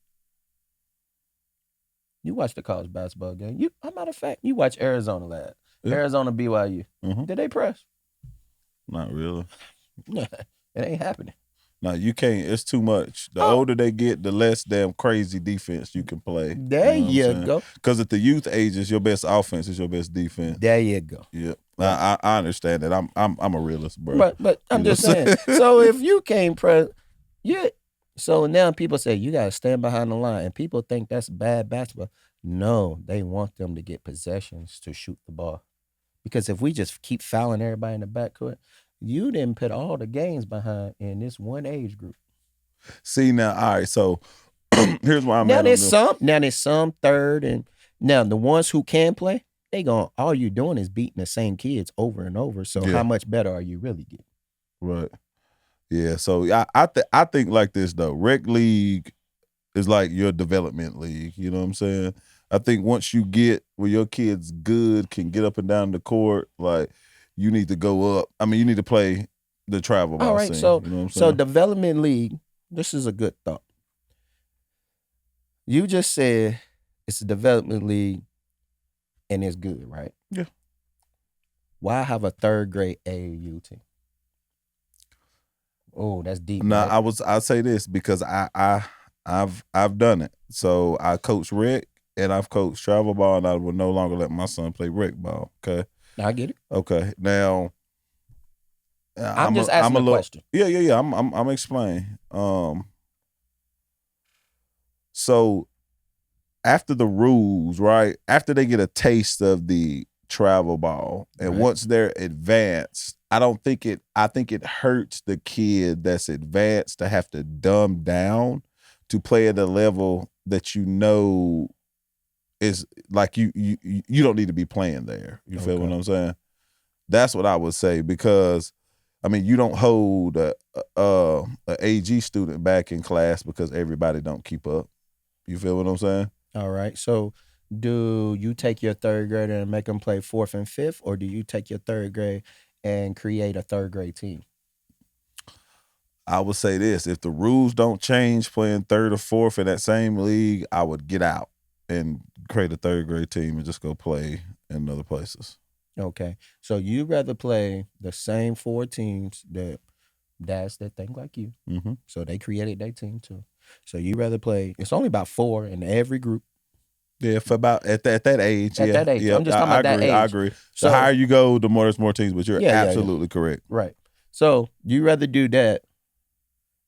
Speaker 2: you watch the college basketball game. As a matter of fact, you watch Arizona last.
Speaker 1: Yeah.
Speaker 2: Arizona BYU.
Speaker 1: Mhm.
Speaker 2: Did they press?
Speaker 1: Not really.
Speaker 2: It ain't happening.
Speaker 1: No, you can't. It's too much. The
Speaker 2: Oh.
Speaker 1: older they get, the less damn crazy defense you can play.
Speaker 2: There you go.
Speaker 1: Because at the youth ages, your best offense is your best defense.
Speaker 2: There you go.
Speaker 1: Yeah, I understand that. I'm a realist, bro.
Speaker 2: But I'm
Speaker 1: You
Speaker 2: just
Speaker 1: know?
Speaker 2: saying. So if you can't press, so now people say you gotta stand behind the line, and people think that's bad basketball. No, they want them to get possessions to shoot the ball, because if we just keep fouling everybody in the backcourt, you didn't put all the games behind in this one age group.
Speaker 1: See now, all right. So here's why I'm
Speaker 2: Now
Speaker 1: at
Speaker 2: there's
Speaker 1: on
Speaker 2: some third, and now the ones who can play, all you're doing is beating the same kids over and over. So
Speaker 1: Yeah.
Speaker 2: how much better are you really getting?
Speaker 1: Right. Yeah. So I think like this though. Rec league is like your development league. You know what I'm saying? I think once you get where your kids good, can get up and down the court, like you need to go up. I mean, you need to play the travel ball
Speaker 2: All right,
Speaker 1: scene.
Speaker 2: so
Speaker 1: you know what I'm
Speaker 2: so
Speaker 1: saying?
Speaker 2: development league. This is a good thought. You just said it's a development league, and it's good, right?
Speaker 1: Yeah.
Speaker 2: Why have a third grade AAU team? Oh, that's deep.
Speaker 1: No,
Speaker 2: right?
Speaker 1: I'll say this because I've done it. So I coach rec and I've coached travel ball, and I would no longer let my son play rec ball. Okay.
Speaker 2: I get it.
Speaker 1: Okay. Now
Speaker 2: I'm just asking a question.
Speaker 1: Yeah. I'm explaining. So after the rules, right? After they get a taste of the travel ball, and
Speaker 2: Right.
Speaker 1: once they're advanced, I think it hurts the kid that's advanced to have to dumb down to play at a level that you know is like you don't need to be playing there. You feel
Speaker 2: Okay.
Speaker 1: what I'm saying? That's what I would say, because I mean, you don't hold a AG student back in class because everybody don't keep up. You feel what I'm saying?
Speaker 2: All right. So, do you take your third grader and make them play fourth and fifth, or do you take your third grade and create a third grade team?
Speaker 1: I would say this: if the rules don't change, playing third or fourth in that same league, I would get out and create a third grade team and just go play in other places.
Speaker 2: Okay. So you rather play the same four teams that dads that think like you.
Speaker 1: Mm-hmm.
Speaker 2: So they created their team too. So you rather play. It's only about 4 in every group.
Speaker 1: Yeah, for about at that age.
Speaker 2: At
Speaker 1: yeah,
Speaker 2: that age.
Speaker 1: yeah,
Speaker 2: I'm just talking about that
Speaker 1: agree. I
Speaker 2: age.
Speaker 1: agree.
Speaker 2: So
Speaker 1: The higher you go, the more there's more teams. But you're
Speaker 2: Yeah.
Speaker 1: absolutely correct.
Speaker 2: Right. So you rather do that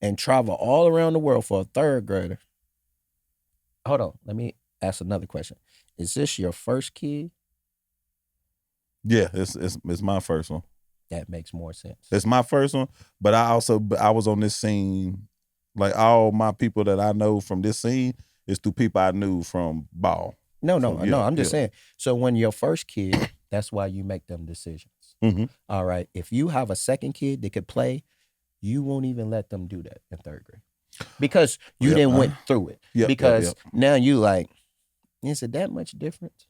Speaker 2: and travel all around the world for a third grader. Hold on. Let me ask another question. Is this your first kid?
Speaker 1: Yeah, it's my first one.
Speaker 2: That makes more sense.
Speaker 1: It's my first one, but I was on this scene. Like all my people that I know from this scene is through people I knew from ball.
Speaker 2: No.
Speaker 1: yeah,
Speaker 2: I'm just
Speaker 1: yeah.
Speaker 2: saying. So when your first kid, that's why you make them decisions.
Speaker 1: Mm-hmm.
Speaker 2: All right. If you have a second kid that could play, you won't even let them do that in third grade because you
Speaker 1: Yep.
Speaker 2: didn't went through it.
Speaker 1: Yep,
Speaker 2: because now you like, is it that much difference?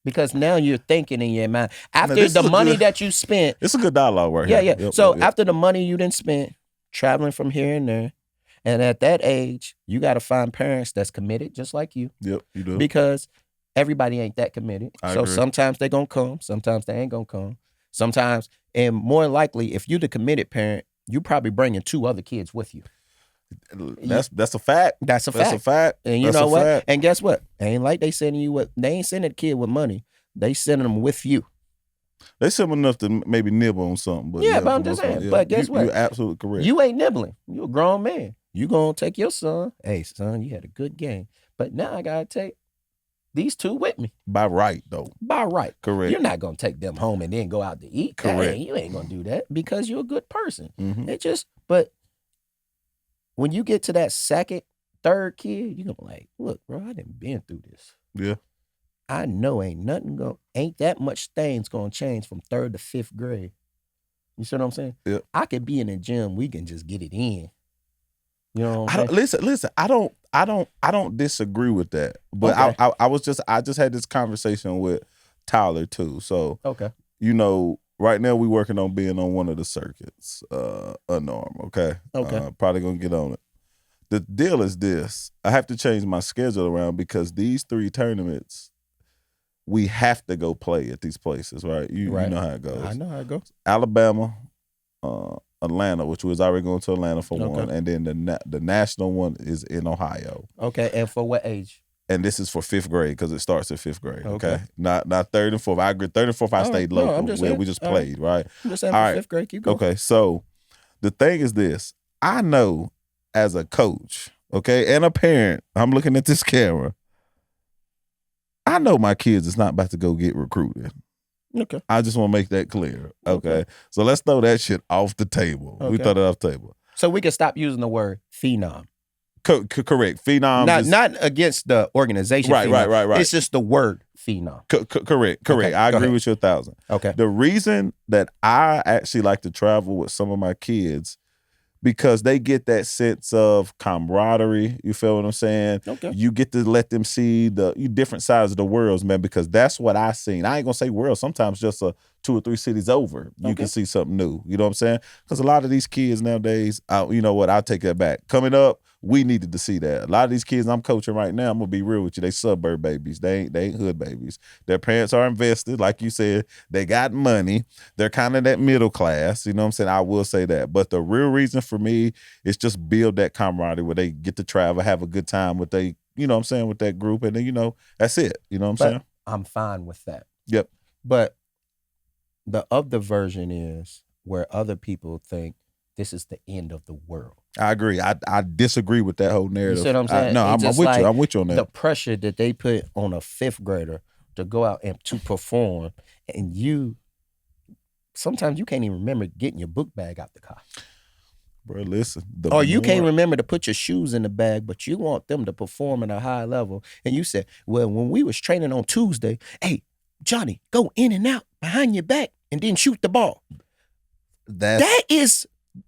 Speaker 2: Because now you're thinking in your mind after
Speaker 1: this
Speaker 2: the
Speaker 1: is a
Speaker 2: money
Speaker 1: good-
Speaker 2: that you spent.
Speaker 1: It's a good dialogue right
Speaker 2: Yeah.
Speaker 1: here. Yep,
Speaker 2: So
Speaker 1: yep.
Speaker 2: after the money you didn't spend traveling from here and there, and at that age, you got to find parents that's committed just like you.
Speaker 1: Yep, you do.
Speaker 2: Because everybody ain't that committed.
Speaker 1: I
Speaker 2: So
Speaker 1: agree.
Speaker 2: sometimes they gonna come, sometimes they ain't gonna come. Sometimes, and more likely, if you the committed parent, you probably bringing 2 other kids with you.
Speaker 1: That's a fact.
Speaker 2: That's a
Speaker 1: That's
Speaker 2: fact.
Speaker 1: a fact.
Speaker 2: And you
Speaker 1: That's
Speaker 2: know
Speaker 1: a
Speaker 2: what?
Speaker 1: fact.
Speaker 2: And guess what? Ain't like they sending you what they ain't sending the kid with money. They sending them with you.
Speaker 1: They simple enough to maybe nibble on something, but
Speaker 2: Yeah, but I'm
Speaker 1: for
Speaker 2: just
Speaker 1: most part,
Speaker 2: saying. But guess what?
Speaker 1: You're absolutely correct.
Speaker 2: You ain't nibbling. You a grown man. You gonna take your son. Hey, son, you had a good game. But now I gotta take these 2 with me.
Speaker 1: By right, though.
Speaker 2: By right.
Speaker 1: Correct.
Speaker 2: You're not gonna take them home and then go out to eat.
Speaker 1: Correct.
Speaker 2: You ain't gonna do that because you're a good person.
Speaker 1: Mhm.
Speaker 2: It just, but when you get to that second, third kid, you're gonna be like, look, bro, I done been through this.
Speaker 1: Yeah.
Speaker 2: I know ain't that much things gonna change from 3rd to 5th grade. You see what I'm saying?
Speaker 1: Yep.
Speaker 2: I could be in the gym, we can just get it in. You know what I'm saying?
Speaker 1: Listen. I don't disagree with that, but
Speaker 2: Okay.
Speaker 1: I just had this conversation with Tyler too. So
Speaker 2: Okay.
Speaker 1: you know, right now we working on being on one of the circuits, unarmed. Okay.
Speaker 2: Okay.
Speaker 1: Probably gonna get on it. The deal is this: I have to change my schedule around because these 3 tournaments, we have to go play at these places, right? You know how it goes.
Speaker 2: I know how it goes.
Speaker 1: Alabama, Atlanta, which was already going to Atlanta for
Speaker 2: Okay.
Speaker 1: one, and then the national one is in Ohio,
Speaker 2: Okay. And for what age?
Speaker 1: and this is for 5th grade because it starts at 5th grade.
Speaker 2: Okay.
Speaker 1: Okay, not 3rd and 4th. I agree. 3rd and 4th, I
Speaker 2: All right.
Speaker 1: stayed
Speaker 2: No,
Speaker 1: local
Speaker 2: I'm just
Speaker 1: where
Speaker 2: saying.
Speaker 1: we just
Speaker 2: All right.
Speaker 1: played, right?
Speaker 2: I'm just saying
Speaker 1: All
Speaker 2: for
Speaker 1: right.
Speaker 2: 5th grade, keep going.
Speaker 1: Okay, so the thing is this: I know as a coach, okay, and a parent, I'm looking at this camera. I know my kids is not about to go get recruited.
Speaker 2: Okay.
Speaker 1: I just want to make that clear. Okay.
Speaker 2: Okay.
Speaker 1: So let's throw that shit off the table. We
Speaker 2: Okay.
Speaker 1: throw that off the table.
Speaker 2: So we can stop using the word phenom.
Speaker 1: Correct. Phenoms.
Speaker 2: Not against the organization.
Speaker 1: Right,
Speaker 2: phenom.
Speaker 1: right.
Speaker 2: It's just the word phenom.
Speaker 1: Correct.
Speaker 2: Okay,
Speaker 1: I
Speaker 2: go
Speaker 1: agree
Speaker 2: ahead.
Speaker 1: with you 1,000.
Speaker 2: Okay.
Speaker 1: The reason that I actually like to travel with some of my kids, because they get that sense of camaraderie. You feel what I'm saying?
Speaker 2: Okay.
Speaker 1: You get to let them see the different sides of the worlds, man, because that's what I seen. I ain't gonna say world, sometimes just a 2 or 3 cities over, you
Speaker 2: Okay.
Speaker 1: can see something new. You know what I'm saying? Because a lot of these kids nowadays, you know what? I'll take that back. Coming up, we needed to see that. A lot of these kids I'm coaching right now, I'm gonna be real with you. They suburb babies. They ain't hood babies. Their parents are invested, like you said. They got money. They're kind of that middle class. You know what I'm saying? I will say that. But the real reason for me is just build that camaraderie where they get to travel, have a good time with they, you know what I'm saying, with that group, and then that's it. You know what I'm saying?
Speaker 2: I'm fine with that.
Speaker 1: Yep.
Speaker 2: But the other version is where other people think this is the end of the world.
Speaker 1: I agree. I disagree with that whole narrative.
Speaker 2: You see what I'm saying?
Speaker 1: I'm with you. I'm with you on that.
Speaker 2: The pressure that they put on a 5th grader to go out and to perform, and sometimes you can't even remember getting your book bag out the car.
Speaker 1: Bro, listen.
Speaker 2: Or you can't remember to put your shoes in the bag, but you want them to perform at a high level. And you said, well, when we was training on Tuesday, hey, Johnny, go in and out behind your back and then shoot the ball. That is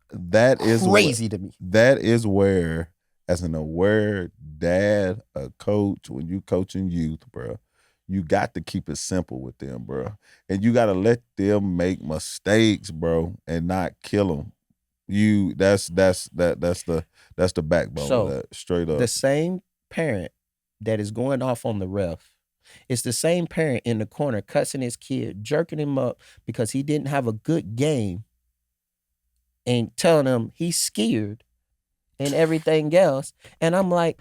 Speaker 2: crazy to me.
Speaker 1: That is where, as an aware dad, a coach, when you coaching youth, bro, you got to keep it simple with them, bro. And you got to let them make mistakes, bro, and not kill them. That's the backbone of that, straight up.
Speaker 2: The same parent that is going off on the ref, it's the same parent in the corner cussing his kid, jerking him up because he didn't have a good game, and telling him he's scared and everything else. And I'm like,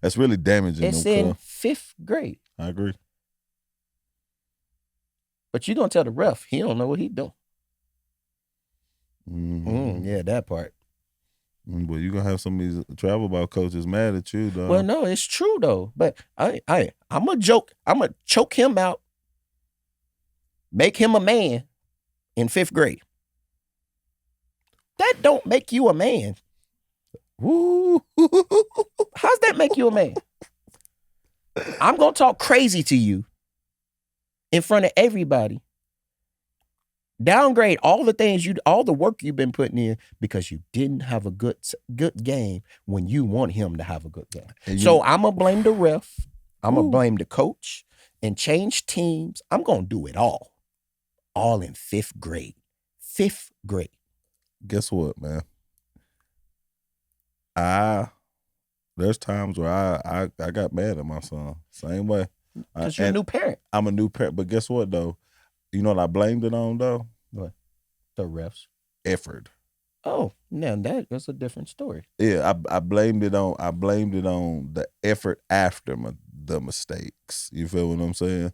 Speaker 1: that's really damaging.
Speaker 2: It's in 5th grade.
Speaker 1: I agree.
Speaker 2: But you don't tell the ref, he don't know what he doing. Yeah, that part.
Speaker 1: But you're going to have some of these travel ball coaches mad at you, dog.
Speaker 2: Well, no, it's true, though. But I'm going to joke. I'm going to choke him out, make him a man in 5th grade. That don't make you a man.
Speaker 1: Woo.
Speaker 2: How's that make you a man? I'm going to talk crazy to you in front of everybody. Downgrade all the work you've been putting in because you didn't have a good game when you want him to have a good game. So I'm going to blame the ref. I'm going to blame the coach and change teams. I'm going to do it all in 5th grade. 5th grade.
Speaker 1: Guess what, man? There's times where I got mad at my son. Same way.
Speaker 2: Because you're a new parent.
Speaker 1: I'm a new parent. But guess what, though? You know what I blamed it on, though?
Speaker 2: What? The refs.
Speaker 1: Effort.
Speaker 2: Oh, now that's a different story.
Speaker 1: Yeah, I blamed it on the effort after the mistakes. You feel what I'm saying?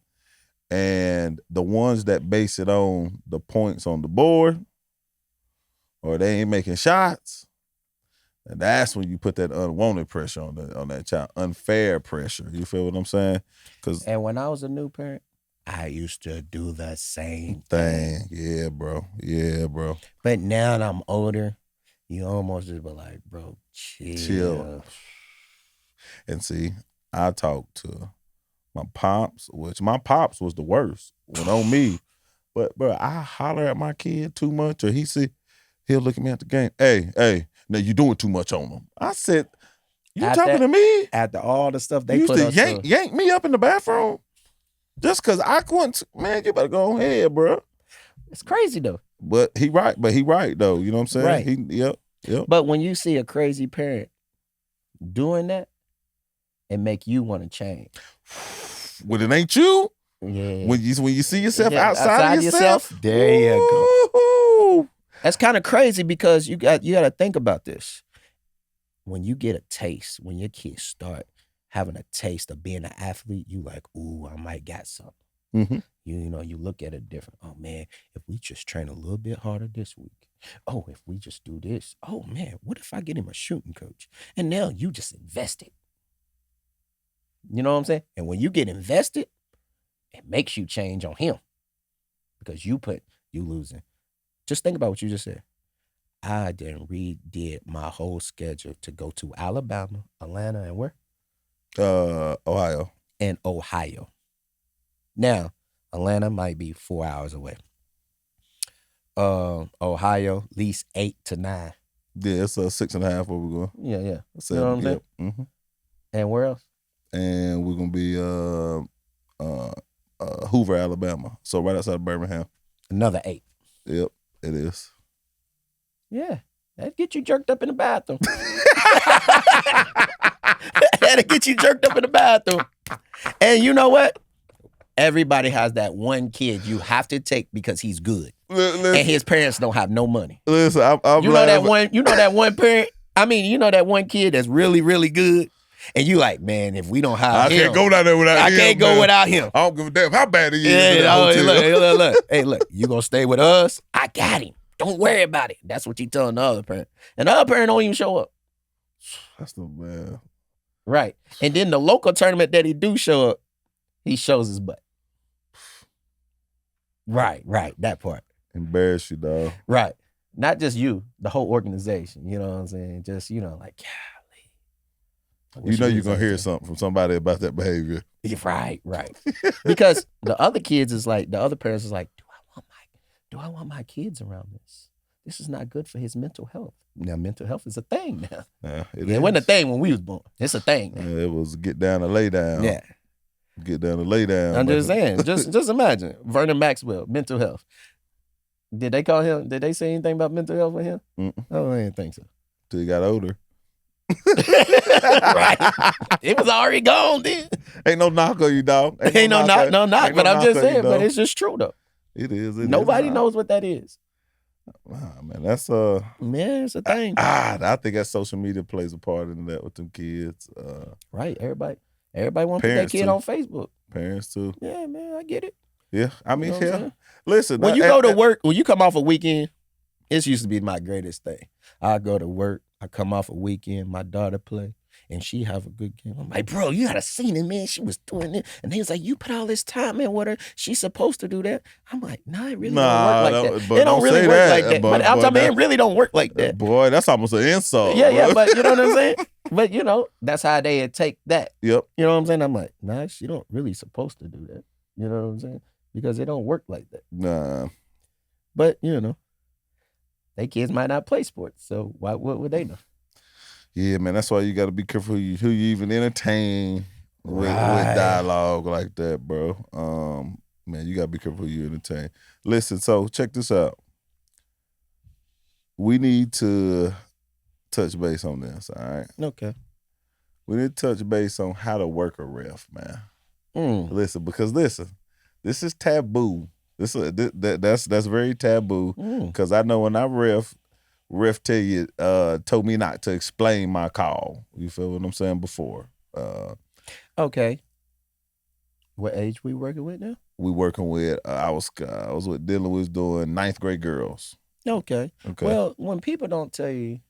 Speaker 1: And the ones that base it on the points on the board, or they ain't making shots, and that's when you put that unwanted pressure on that child, unfair pressure. You feel what I'm saying?
Speaker 2: And when I was a new parent, I used to do the same
Speaker 1: thing. Yeah, bro.
Speaker 2: But now that I'm older, you almost just be like, bro, chill.
Speaker 1: And see, I talked to my pops, which my pops was the worst when on me. But bro, I holler at my kid too much, or he'll look at me at the game. Hey, now you doing too much on him. I said, you talking to me?
Speaker 2: After all the stuff they
Speaker 1: you
Speaker 2: put
Speaker 1: used to yank me up in the bathroom just because I couldn't. Man, you better go ahead, bro.
Speaker 2: It's crazy though.
Speaker 1: But he right though. You know what I'm saying?
Speaker 2: Right.
Speaker 1: Yep.
Speaker 2: But when you see a crazy parent doing that, it make you want to change.
Speaker 1: Well, it ain't you.
Speaker 2: Yeah.
Speaker 1: When you see yourself outside of yourself,
Speaker 2: there you go. That's kind of crazy because you got to think about this. When you get a taste, when your kids start having a taste of being an athlete, you like, ooh, I might got something.
Speaker 1: Mm-hmm.
Speaker 2: You look at it different. Oh man, if we just train a little bit harder this week. Oh, if we just do this. Oh man, what if I get him a shooting coach? And now you just invested. You know what I'm saying? And when you get invested, it makes you change on him because you losing. Just think about what you just said. I then redid my whole schedule to go to Alabama, Atlanta, and where?
Speaker 1: Ohio.
Speaker 2: And Ohio. Now, Atlanta might be 4 hours away. Ohio, at least 8 to 9.
Speaker 1: Yeah, it's 6.5 where we're going.
Speaker 2: Yeah.
Speaker 1: 7,
Speaker 2: you know what I'm saying?
Speaker 1: Mm-hmm.
Speaker 2: And where else?
Speaker 1: And we're gonna be Hoover, Alabama. So right outside of Birmingham.
Speaker 2: Another 8.
Speaker 1: Yep, it is.
Speaker 2: Yeah. That'd get you jerked up in the bathroom. That'd get you jerked up in the bathroom. And you know what? Everybody has that one kid you have to take because he's good.
Speaker 1: Listen,
Speaker 2: And his parents don't have no money.
Speaker 1: listen, I'm
Speaker 2: You know that one parent? I mean, you know that one kid that's really, really good? And you like, man, if we don't have
Speaker 1: I
Speaker 2: him.
Speaker 1: can't go down there without him.
Speaker 2: I can't go
Speaker 1: man.
Speaker 2: without him.
Speaker 1: I don't give a damn how bad he is.
Speaker 2: Yeah,
Speaker 1: in the hotel.
Speaker 2: look. Hey, look, you gonna stay with us? I got him. Don't worry about it. That's what you telling the other parent. And the other parent don't even show up.
Speaker 1: That's the man.
Speaker 2: Right. And then the local tournament that he do show up, he shows his butt. Right. That part.
Speaker 1: Embarrass you, dog.
Speaker 2: Right. Not just you, the whole organization. You know what I'm saying? Just, like, golly.
Speaker 1: You know you're going to hear something from somebody about that behavior.
Speaker 2: Right. Because the other kids is like, the other parents is like, do I want my kids around this? This is not good for his mental health. Now, mental health is a thing now.
Speaker 1: Yeah,
Speaker 2: It wasn't a thing when we was born. It's a thing now.
Speaker 1: It was get down and lay down.
Speaker 2: Yeah.
Speaker 1: Get down and lay down.
Speaker 2: I'm just saying. Just imagine. Vernon Maxwell, mental health. Did they call him? Did they say anything about mental health with him? Oh, I didn't think so.
Speaker 1: Till he got older.
Speaker 2: Right. It was already gone then.
Speaker 1: Ain't no knock on you, dog.
Speaker 2: Ain't no knock. But I'm just saying, but it's just true though.
Speaker 1: It is.
Speaker 2: Nobody knows what that is.
Speaker 1: Wow, man, that's
Speaker 2: Man, it's a thing.
Speaker 1: I think that social media plays a part in that with them kids.
Speaker 2: Right. Everybody want to put that
Speaker 1: Parents
Speaker 2: kid
Speaker 1: too.
Speaker 2: on Facebook.
Speaker 1: Parents too.
Speaker 2: Yeah, man, I get it.
Speaker 1: Yeah, I mean,
Speaker 2: You know what I'm
Speaker 1: yeah.
Speaker 2: saying?
Speaker 1: Listen,
Speaker 2: When you go to work, when you come off a weekend, this used to be my greatest thing. I go to work, I come off a weekend, my daughter play, and she have a good game. I'm like, bro, you gotta seen it, man. She was doing it. And he was like, you put all this time in with her. She's supposed to do that. I'm like, nah, it really don't work like that.
Speaker 1: but
Speaker 2: It don't really
Speaker 1: say
Speaker 2: work
Speaker 1: that,
Speaker 2: like that. But I'm talking about it really don't work like that.
Speaker 1: Boy, that's almost an insult.
Speaker 2: Yeah,
Speaker 1: bro.
Speaker 2: but you know what I'm saying? But that's how they take that.
Speaker 1: Yep.
Speaker 2: You know what I'm saying? I'm like, nah, she don't really supposed to do that. You know what I'm saying? Because it don't work like that.
Speaker 1: Nah.
Speaker 2: But, they kids might not play sports, so what would they know?
Speaker 1: Yeah, man, that's why you got to be careful who you even entertain with
Speaker 2: Right.
Speaker 1: dialogue like that, bro. Man, you got to be careful who you entertain. Listen, so check this out. We need to touch base on this, all right?
Speaker 2: Okay.
Speaker 1: We need to touch base on how to work a ref, man. Listen, this is taboo. That's very taboo. Because I know when I ref told me not to explain my call. You feel what I'm saying? Before.
Speaker 2: Okay. What age we working with now?
Speaker 1: We working with I was with Dylan was doing 9th grade girls.
Speaker 2: Okay. Well, when people don't tell you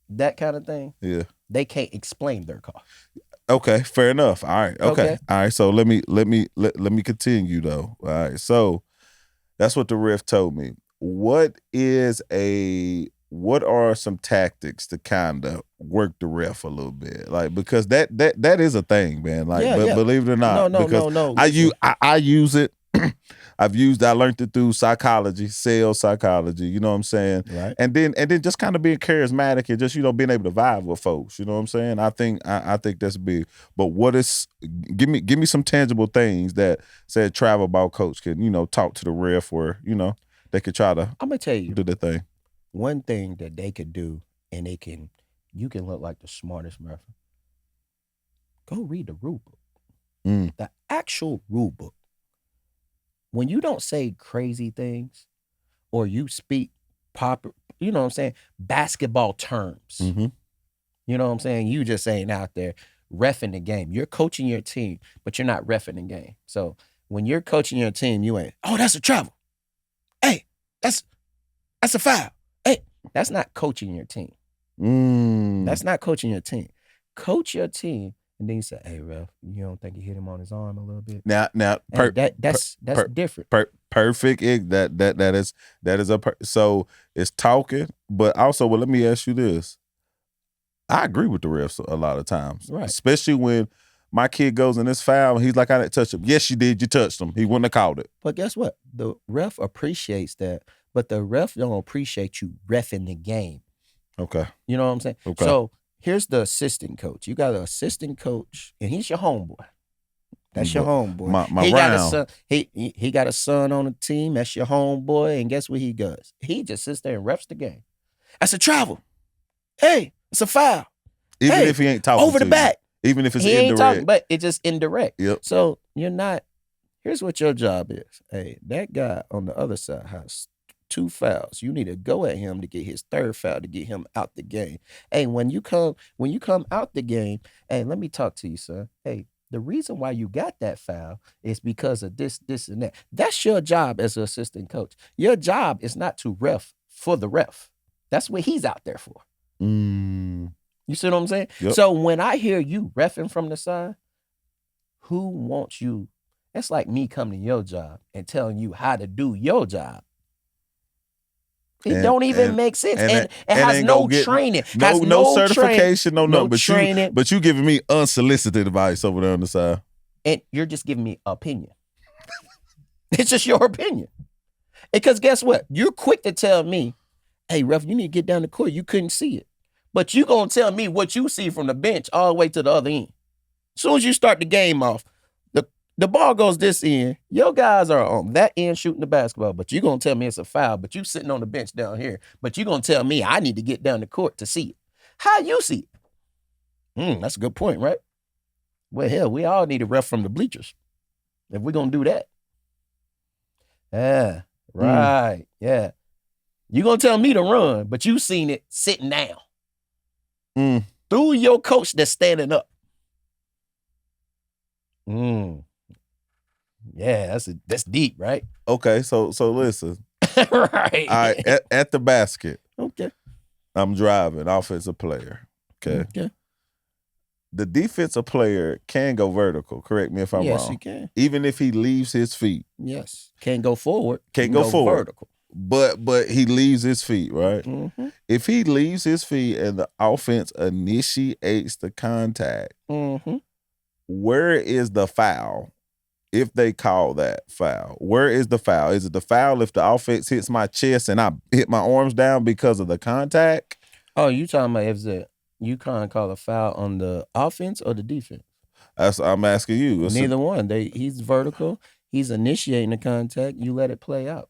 Speaker 2: that kind of thing,
Speaker 1: Yeah.
Speaker 2: they can't explain their call.
Speaker 1: Okay, fair enough. All right. Okay.
Speaker 2: Okay.
Speaker 1: All right. So let me continue though. All right. So that's what the ref told me. What are some tactics to kind of work the ref a little bit? Like, because that is a thing, man. Like,
Speaker 2: Yeah.
Speaker 1: believe it or not.
Speaker 2: No.
Speaker 1: I use it. I learned it through psychology, sales psychology, you know what I'm saying?
Speaker 2: Right.
Speaker 1: And then just kind of being charismatic and just, being able to vibe with folks, you know what I'm saying? I think that's big. But give me some tangible things that said Travel Ball Coach can, talk to the ref where, they could try to
Speaker 2: I'm gonna tell you
Speaker 1: do the thing.
Speaker 2: one thing that they could do, and you can look like the smartest ref. Go read the rule book. The actual rule book. When you don't say crazy things or you speak proper, you know what I'm saying, basketball terms.
Speaker 1: Mm-hmm.
Speaker 2: You know what I'm saying? You just saying out there, reffing the game. You're coaching your team, but you're not reffing the game. So when you're coaching your team, you ain't, oh, that's a travel. Hey, that's a foul. Hey, that's not coaching your team. That's not coaching your team. Coach your team. And then you say, hey, ref, you don't think you hit him on his arm a little bit?
Speaker 1: Now,
Speaker 2: That's different.
Speaker 1: Perfect. That is so it's talking, but also, well, let me ask you this. I agree with the refs a lot of times,
Speaker 2: Right.
Speaker 1: Especially when my kid goes in this foul and he's like, I didn't touch him. Yes, you did. You touched him. He wouldn't have called it.
Speaker 2: But guess what? The ref appreciates that, but the ref don't appreciate you reffing the game.
Speaker 1: Okay.
Speaker 2: You know what I'm saying?
Speaker 1: Okay.
Speaker 2: So here's the assistant coach. You got an assistant coach, and he's your homeboy. That's your homeboy.
Speaker 1: My
Speaker 2: he
Speaker 1: round.
Speaker 2: got a son. He got a son on the team. That's your homeboy. And guess what he does? He just sits there and refs the game. That's a travel. Hey, it's a foul.
Speaker 1: Even if he ain't talking
Speaker 2: over the
Speaker 1: to
Speaker 2: back.
Speaker 1: you. Even if it's
Speaker 2: He
Speaker 1: indirect.
Speaker 2: ain't talking, but it's just indirect.
Speaker 1: Yep.
Speaker 2: So you're not. Here's what your job is. Hey, that guy on the other side has 2 fouls. You need to go at him to get his 3rd foul to get him out the game. Hey, when you come out the game, hey, let me talk to you, son. Hey, the reason why you got that foul is because of this, and that. That's your job as an assistant coach. Your job is not to ref for the ref. That's what he's out there for.
Speaker 1: Mm.
Speaker 2: You see what I'm saying?
Speaker 1: Yep.
Speaker 2: So when I hear you reffing from the side, who wants you? That's like me coming to your job and telling you how to do your job. It don't even make sense. And it has no training.
Speaker 1: No certification, no nothing. But
Speaker 2: training.
Speaker 1: But you giving me unsolicited advice over there on the side.
Speaker 2: And you're just giving me opinion. It's just your opinion. Because guess what? You're quick to tell me, hey, ref, you need to get down the court. You couldn't see it. But you going to tell me what you see from the bench all the way to the other end. As soon as you start the game off, the ball goes this end. Your guys are on that end shooting the basketball, but you're going to tell me it's a foul, but you sitting on the bench down here, but you're going to tell me I need to get down the court to see it. How you see it? That's a good point, right? Well, hell, we all need a ref from the bleachers if we're going to do that. Yeah, right, yeah. You're going to tell me to run, but you seen it sitting down. Through your coach that's standing up. Yeah, that's deep, right?
Speaker 1: Okay, so listen.
Speaker 2: Right.
Speaker 1: All right, at the basket.
Speaker 2: Okay.
Speaker 1: I'm driving, offensive player. Okay. The defensive player can go vertical. Correct me if I'm wrong.
Speaker 2: Yes, he can.
Speaker 1: Even if he leaves his feet.
Speaker 2: Yes. Can't go forward.
Speaker 1: Can't go forward.
Speaker 2: Vertical.
Speaker 1: But he leaves his feet, right?
Speaker 2: Mm-hmm.
Speaker 1: If he leaves his feet and the offense initiates the contact, where is the foul? If they call that foul, where is the foul? Is it the foul if the offense hits my chest and I hit my arms down because of the contact?
Speaker 2: Oh, you talking about if you can't call a foul on the offense or the defense?
Speaker 1: I'm asking you.
Speaker 2: Neither one. He's vertical. He's initiating the contact. You let it play out.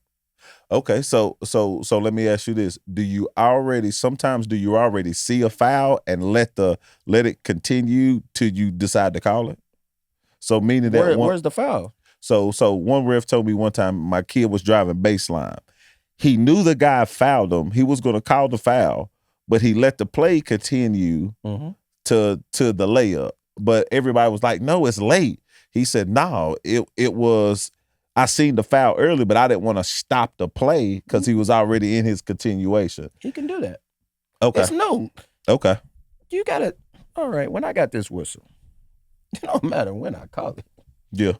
Speaker 1: Okay, so let me ask you this: do you already see a foul and let it continue till you decide to call it? So meaning that
Speaker 2: where's the foul?
Speaker 1: So one ref told me one time my kid was driving baseline. He knew the guy fouled him. He was going to call the foul, but he let the play continue to the layup. But everybody was like, "No, it's late." He said, "No, it was. I seen the foul early, but I didn't want to stop the play because he was already in his continuation."
Speaker 2: He can do that.
Speaker 1: Okay.
Speaker 2: It's no.
Speaker 1: Okay.
Speaker 2: You got to. All right. When I got this whistle, it don't matter when I call it.
Speaker 1: Yeah.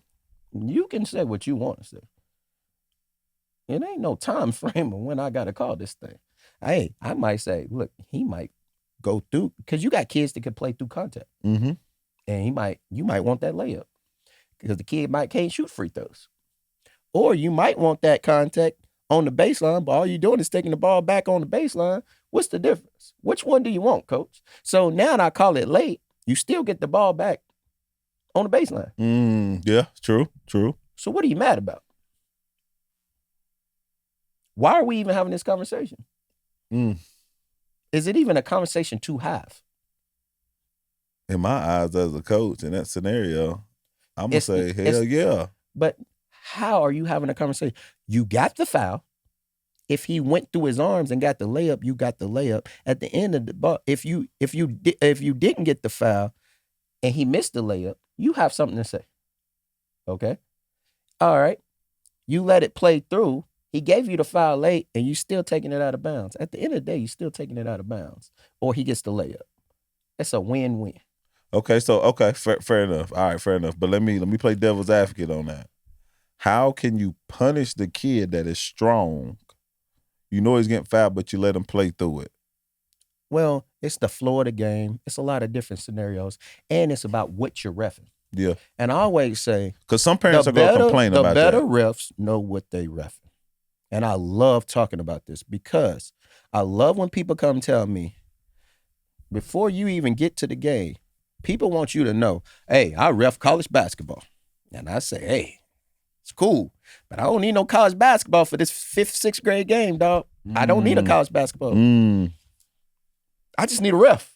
Speaker 2: You can say what you want to say. It ain't no time frame of when I got to call this thing. Hey, I might say, look, he might go through, because you got kids that can play through contact.
Speaker 1: Mm-hmm.
Speaker 2: And you might want that layup because the kid can't shoot free throws. Or you might want that contact on the baseline, but all you're doing is taking the ball back on the baseline. What's the difference? Which one do you want, coach? So now I call it late. You still get the ball back on the baseline.
Speaker 1: Yeah, true.
Speaker 2: So what are you mad about? Why are we even having this conversation? Is it even a conversation to have?
Speaker 1: In my eyes as a coach in that scenario, I'm going to say, hell yeah.
Speaker 2: But how are you having a conversation? You got the foul. If he went through his arms and got the layup, you got the layup. At the end of the ball, if you didn't get the foul and he missed the layup, you have something to say. Okay? All right. You let it play through. He gave you the foul late and you still taking it out of bounds. At the end of the day, you're still taking it out of bounds. Or he gets the layup. It's a win-win.
Speaker 1: Okay, so fair enough. All right, fair enough. But let me play devil's advocate on that. How can you punish the kid that is strong? You know he's getting fouled, but you let him play through it.
Speaker 2: Well, it's the flow of the game. It's a lot of different scenarios, and it's about what you're reffing.
Speaker 1: Yeah.
Speaker 2: And I always say,
Speaker 1: because some parents are going to complain about that.
Speaker 2: The better refs know what they reffing. And I love talking about this because I love when people come tell me, before you even get to the game, people want you to know, hey, I ref college basketball. And I say, hey, it's cool, but I don't need no college basketball for this 5th, 6th grade game, dog. I don't need a college basketball. I just need a ref.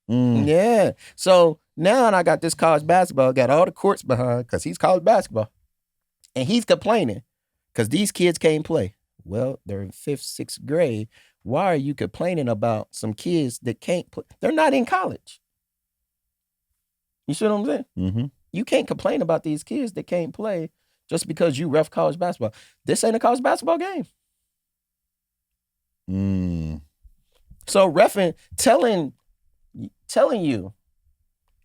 Speaker 2: Yeah. So now I got this college basketball, got all the courts behind because he's college basketball. And he's complaining because these kids can't play. Well, they're in 5th, 6th grade. Why are you complaining about some kids that can't play? They're not in college. You see what I'm saying?
Speaker 1: Mm-hmm.
Speaker 2: You can't complain about these kids that can't play just because you ref college basketball. This ain't a college basketball game. So reffing, telling you,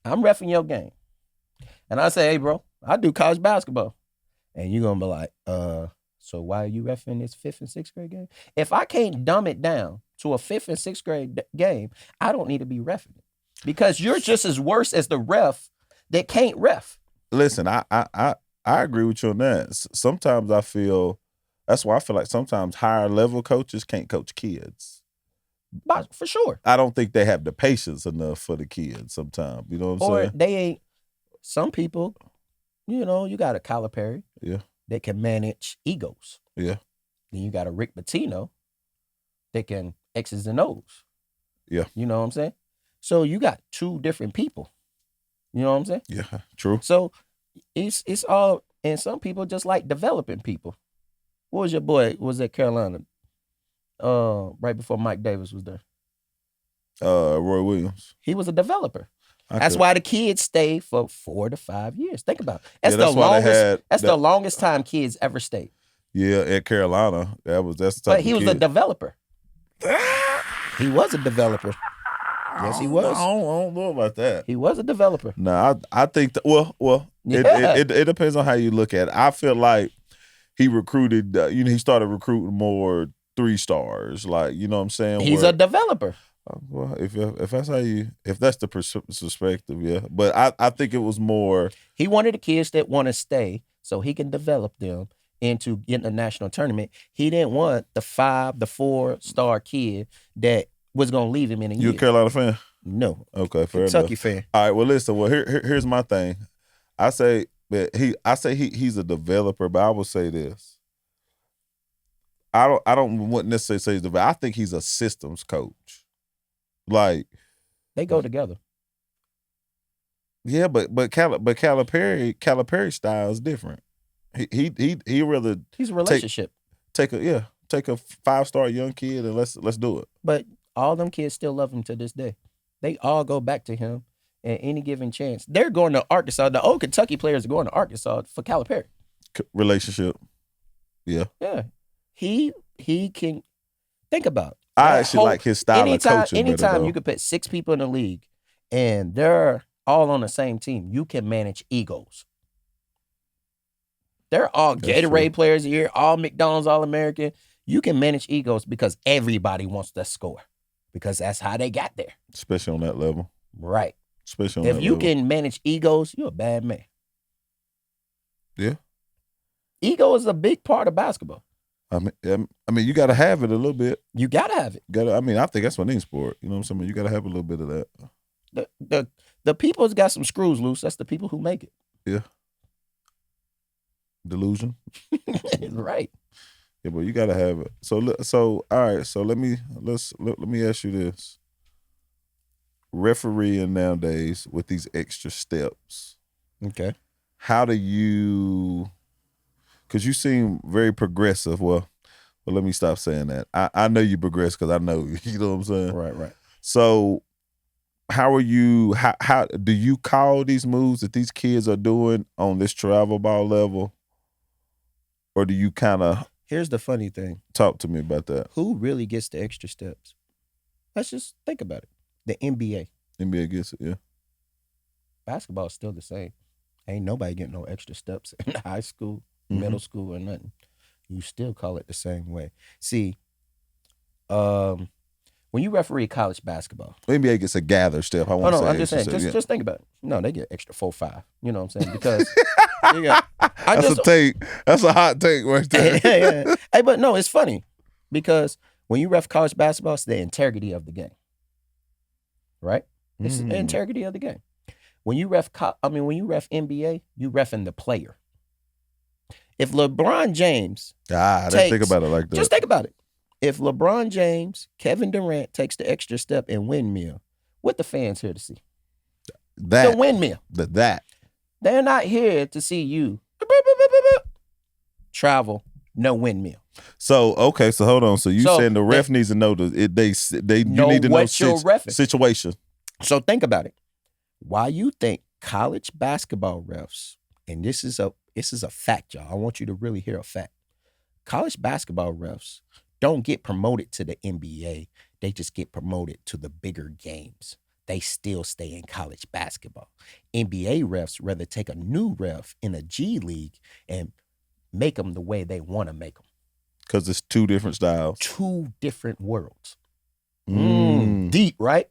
Speaker 2: I'm reffing your game. And I say, hey, bro, I do college basketball. And you're going to be like, so why are you reffing this 5th and 6th grade game? If I can't dumb it down to a 5th and 6th grade game, I don't need to be reffing it. Because you're just as worse as the ref that can't ref.
Speaker 1: Listen, I agree with you on that. Sometimes I feel, that's why I feel like sometimes higher level coaches can't coach kids.
Speaker 2: But for sure.
Speaker 1: I don't think they have the patience enough for the kids sometimes. You know what I'm saying?
Speaker 2: Or they ain't, some people, you got a Calipari that can manage egos.
Speaker 1: Yeah.
Speaker 2: Then you got a Rick Pitino that can X's and O's.
Speaker 1: Yeah.
Speaker 2: You know what I'm saying? So you got 2 different people. You know what I'm saying?
Speaker 1: Yeah, true.
Speaker 2: So it's all, and some people just like developing people. What was your boy, was at Carolina? Right before Mike Davis was there.
Speaker 1: Roy Williams.
Speaker 2: He was a developer. That's why the kids stay for 4 to 5 years. Think about it. That's the longest time kids ever stayed.
Speaker 1: Yeah, at Carolina. That's the type
Speaker 2: But he was a developer. He was a developer. Yes, he was.
Speaker 1: I don't know about that.
Speaker 2: He was a developer.
Speaker 1: No, I think that, it depends on how you look at it. I feel like he recruited, he started recruiting more 3-stars. Like, you know what I'm saying?
Speaker 2: He's a developer.
Speaker 1: Well, if that's if that's the perspective, yeah. But I think it was more.
Speaker 2: He wanted the kids that want to stay so he can develop them into getting a national tournament. He didn't want the 4-star kid that was going to leave him in a year.
Speaker 1: You a Carolina fan?
Speaker 2: No.
Speaker 1: Okay, fair enough.
Speaker 2: Kentucky fan.
Speaker 1: All right, well, listen. Well, here's my thing. I say that he's a developer, but I will say this. I wouldn't necessarily say he's a developer. I think he's a systems coach. Like,
Speaker 2: they go together.
Speaker 1: Yeah, but Calipari style is different. He rather
Speaker 2: he's a relationship.
Speaker 1: Take a 5-star young kid and let's do it.
Speaker 2: But all them kids still love him to this day. They all go back to him at any given chance. They're going to Arkansas. The old Kentucky players are going to Arkansas for Calipari.
Speaker 1: Relationship. Yeah.
Speaker 2: Yeah. He can think about it.
Speaker 1: I actually like his style of coaching.
Speaker 2: Anytime you could put 6 people in the league and they're all on the same team, you can manage egos. They're all Gatorade players a year, all McDonald's All-American. You can manage egos because everybody wants to score because that's how they got there.
Speaker 1: Especially on that level.
Speaker 2: Right.
Speaker 1: Especially on that level.
Speaker 2: If you can manage egos, you're a bad man.
Speaker 1: Yeah.
Speaker 2: Ego is a big part of basketball.
Speaker 1: I mean, you got to have it a little bit.
Speaker 2: You got to have it.
Speaker 1: I think that's what any sport. You know what I'm saying? You got to have a little bit of that.
Speaker 2: The people's got some screws loose. That's the people who make it.
Speaker 1: Yeah. Delusion.
Speaker 2: Right.
Speaker 1: Yeah, but you got to have it. So all right. So let me ask you this: refereeing nowadays with these extra steps.
Speaker 2: Okay.
Speaker 1: How do you? Because you seem very progressive. Well, let me stop saying that. I know you progress because I know you. You know what I'm saying?
Speaker 2: Right.
Speaker 1: So, how are you? How do you call these moves that these kids are doing on this travel ball level, or do you kind of?
Speaker 2: Here's the funny thing.
Speaker 1: Talk to me about that.
Speaker 2: Who really gets the extra steps? Let's just think about it. The NBA.
Speaker 1: NBA gets it, yeah.
Speaker 2: Basketball is still the same. Ain't nobody getting no extra steps in high school. Middle school or nothing. You still call it the same way. See, when you referee college basketball,
Speaker 1: NBA gets a gather step.
Speaker 2: I'm just saying. Just think about it. No, they get extra 4-5. You know what I'm saying? Because
Speaker 1: a take. That's a hot take right there.
Speaker 2: Yeah. Hey, but no, it's funny because when you ref college basketball, it's the integrity of the game. Right? It's the integrity of the game. When you ref NBA, you reffing the player. If LeBron James
Speaker 1: I didn't think
Speaker 2: takes-
Speaker 1: about it like that.
Speaker 2: Just think about it. If LeBron James, Kevin Durant takes the extra step in windmill, what the fans here to see? The windmill.
Speaker 1: That.
Speaker 2: They're not here to see you travel, no windmill.
Speaker 1: So okay, so hold on. So you saying the ref needs to know you need to know situation.
Speaker 2: So think about it. Why you think college basketball refs, and this is a fact, y'all. I want you to really hear a fact. College basketball refs don't get promoted to the NBA. They just get promoted to the bigger games. They still stay in college basketball. NBA refs rather take a new ref in a G League and make them the way they want to make them.
Speaker 1: Because it's two different styles.
Speaker 2: Two different worlds. Deep, right?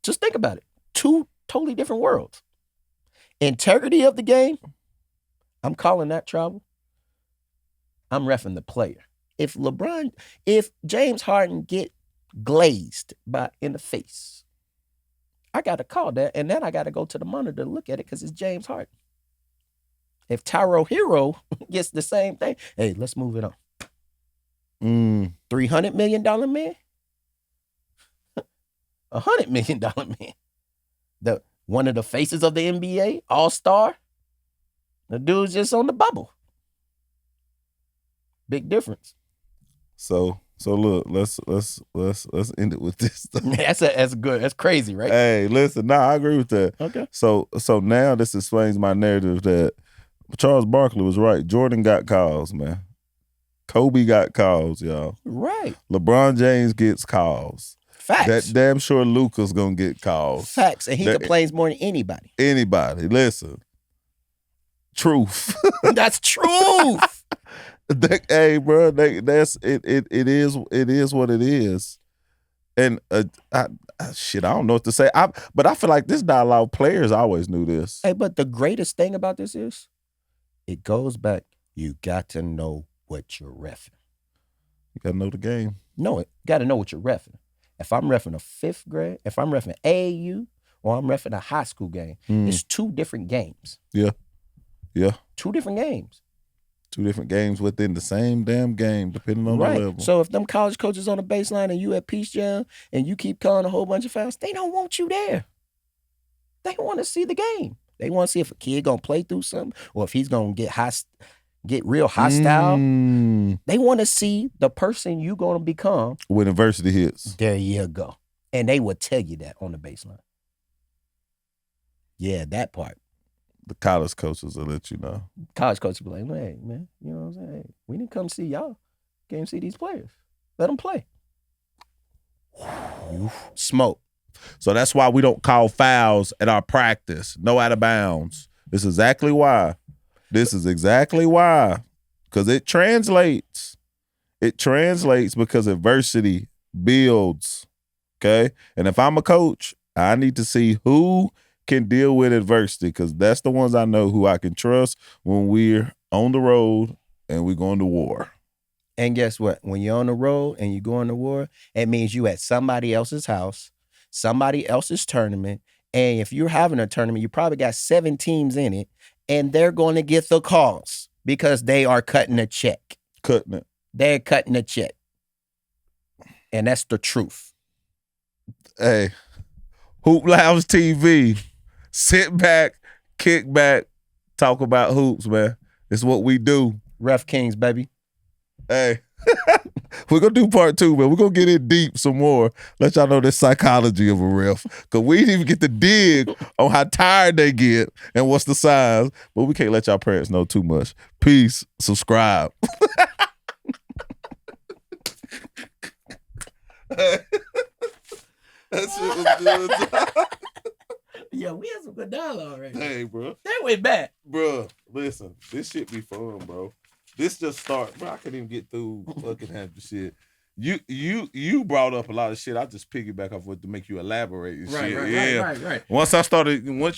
Speaker 2: Just think about it. Two totally different worlds. Integrity of the game, I'm calling that travel. I'm reffing the player. If James Harden get glazed in the face, I got to call that, and then I got to go to the monitor to look at it because it's James Harden. If Tyro Hero gets the same thing, hey, let's move it on. $300 million man? $100 million man. One of the faces of the NBA, all-star. The dude's just on the bubble. Big difference.
Speaker 1: So look, let's end it with this.
Speaker 2: That's good. That's crazy, right?
Speaker 1: Hey, listen, I agree with that.
Speaker 2: Okay.
Speaker 1: So now this explains my narrative that Charles Barkley was right. Jordan got calls, man. Kobe got calls, y'all.
Speaker 2: Right.
Speaker 1: LeBron James gets calls.
Speaker 2: Facts.
Speaker 1: That damn sure Luka's gonna get calls.
Speaker 2: Facts. And he complains more than anybody.
Speaker 1: Anybody. Listen. Truth.
Speaker 2: That's truth.
Speaker 1: Hey, bro, that's it. It is what it is. And I don't know what to say. But I feel like this dialogue players always knew this.
Speaker 2: Hey, but the greatest thing about this is, it goes back. You got to know what you're reffing.
Speaker 1: You got to know the game.
Speaker 2: Got to know what you're reffing. If I'm reffing a fifth grade, if I'm reffing AAU, or I'm reffing a high school game, it's two different games.
Speaker 1: Yeah.
Speaker 2: Two different games.
Speaker 1: Two different games within the same damn game, depending on the level.
Speaker 2: So if them college coaches on the baseline and you at Peace Jam and you keep calling a whole bunch of fouls, they don't want you there. They want to see the game. They want to see if a kid gonna play through something or if he's gonna get real hostile. They want to see the person you gonna become
Speaker 1: when adversity hits.
Speaker 2: There you go. And they will tell you that on the baseline. Yeah, that part.
Speaker 1: The college coaches will let you know.
Speaker 2: College coaches will be like, hey, man, you know what I'm saying? Hey, we didn't come see y'all. Came see these players. Let them play. Smoke.
Speaker 1: So that's why we don't call fouls at our practice. No out of bounds. This is exactly why. Because it translates. It translates because adversity builds. Okay? And if I'm a coach, I need to see who can deal with adversity because that's the ones I know who I can trust when we're on the road and we're going to war.
Speaker 2: And guess what? When you're on the road and you're going to war, it means you at somebody else's house, somebody else's tournament. And if you're having a tournament, you probably got 7 teams in it, and they're going to get the calls because they are cutting a check. They're cutting a check. And that's the truth.
Speaker 1: Hey, Hoop Lounge TV. Sit back, kick back, talk about hoops, man. It's what we do.
Speaker 2: Ref Kings, baby.
Speaker 1: Hey, we're going to do part 2, man. We're going to get in deep some more. Let y'all know the psychology of a ref. Because we didn't even get to dig on how tired they get and what's the signs. But we can't let y'all parents know too much. Peace. Subscribe. That shit was good.
Speaker 2: Yeah, we had some good dialogue right now.
Speaker 1: Hey, bro.
Speaker 2: That went back.
Speaker 1: Bro, listen. This shit be fun, bro. This just start. Bro, I couldn't even get through fucking half the shit. You brought up a lot of shit. I just piggyback off with to make you elaborate and shit.
Speaker 2: Right.
Speaker 1: Once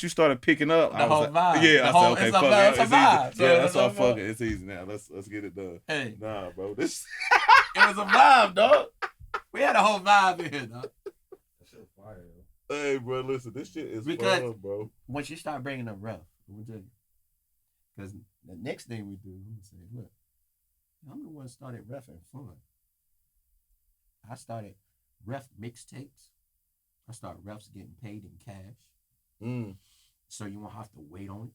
Speaker 1: you started picking up,
Speaker 2: the whole vibe.
Speaker 1: Yeah, I said, okay, fuck it.
Speaker 2: It's a vibe.
Speaker 1: Yeah, that's all. Fuck it. It's easy now. Let's get it done.
Speaker 2: Hey,
Speaker 1: nah, bro. This.
Speaker 2: It was a vibe, dog. We had a whole vibe in here, dog.
Speaker 3: That shit was fire, yo.
Speaker 1: Hey, bro, listen, this shit is
Speaker 2: Because-
Speaker 1: fun, bro.
Speaker 2: Once you start bringing up ref, I'm gonna tell you. Because the next thing we do, I'm gonna say, look, I'm the one that started refing fun. I started ref mixtapes. I started refs getting paid in cash. So you won't have to wait on it.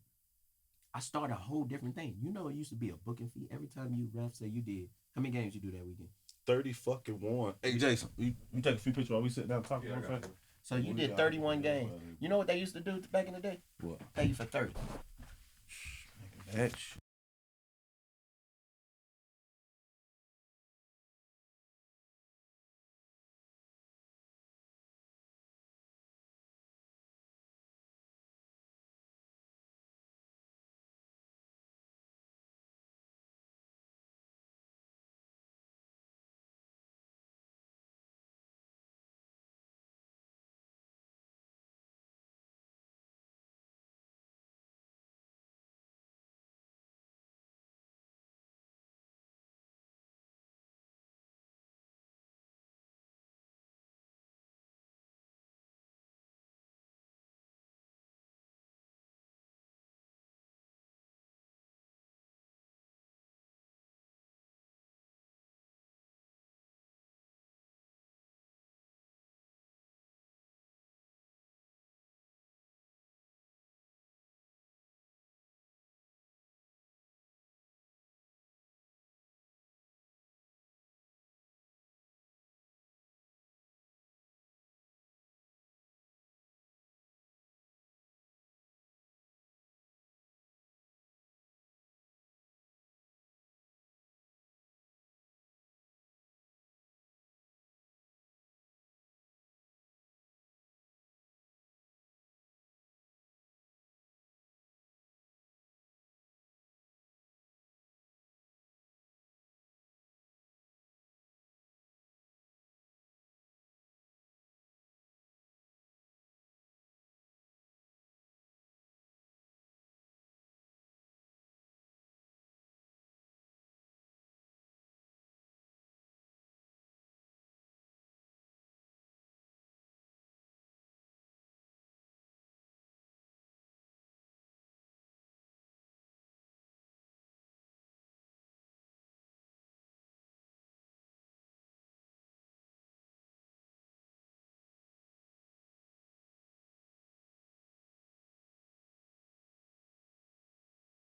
Speaker 2: I started a whole different thing. You know, it used to be a booking fee every time you ref. Say you did. How many games you do that weekend?
Speaker 1: 30-1. Hey, Jason, you take a few pictures while we sit down talking.
Speaker 3: Yeah,
Speaker 2: So you did 31 games. You know what they used to do back in the day?
Speaker 1: What?
Speaker 2: Pay you for 30.
Speaker 1: That shit.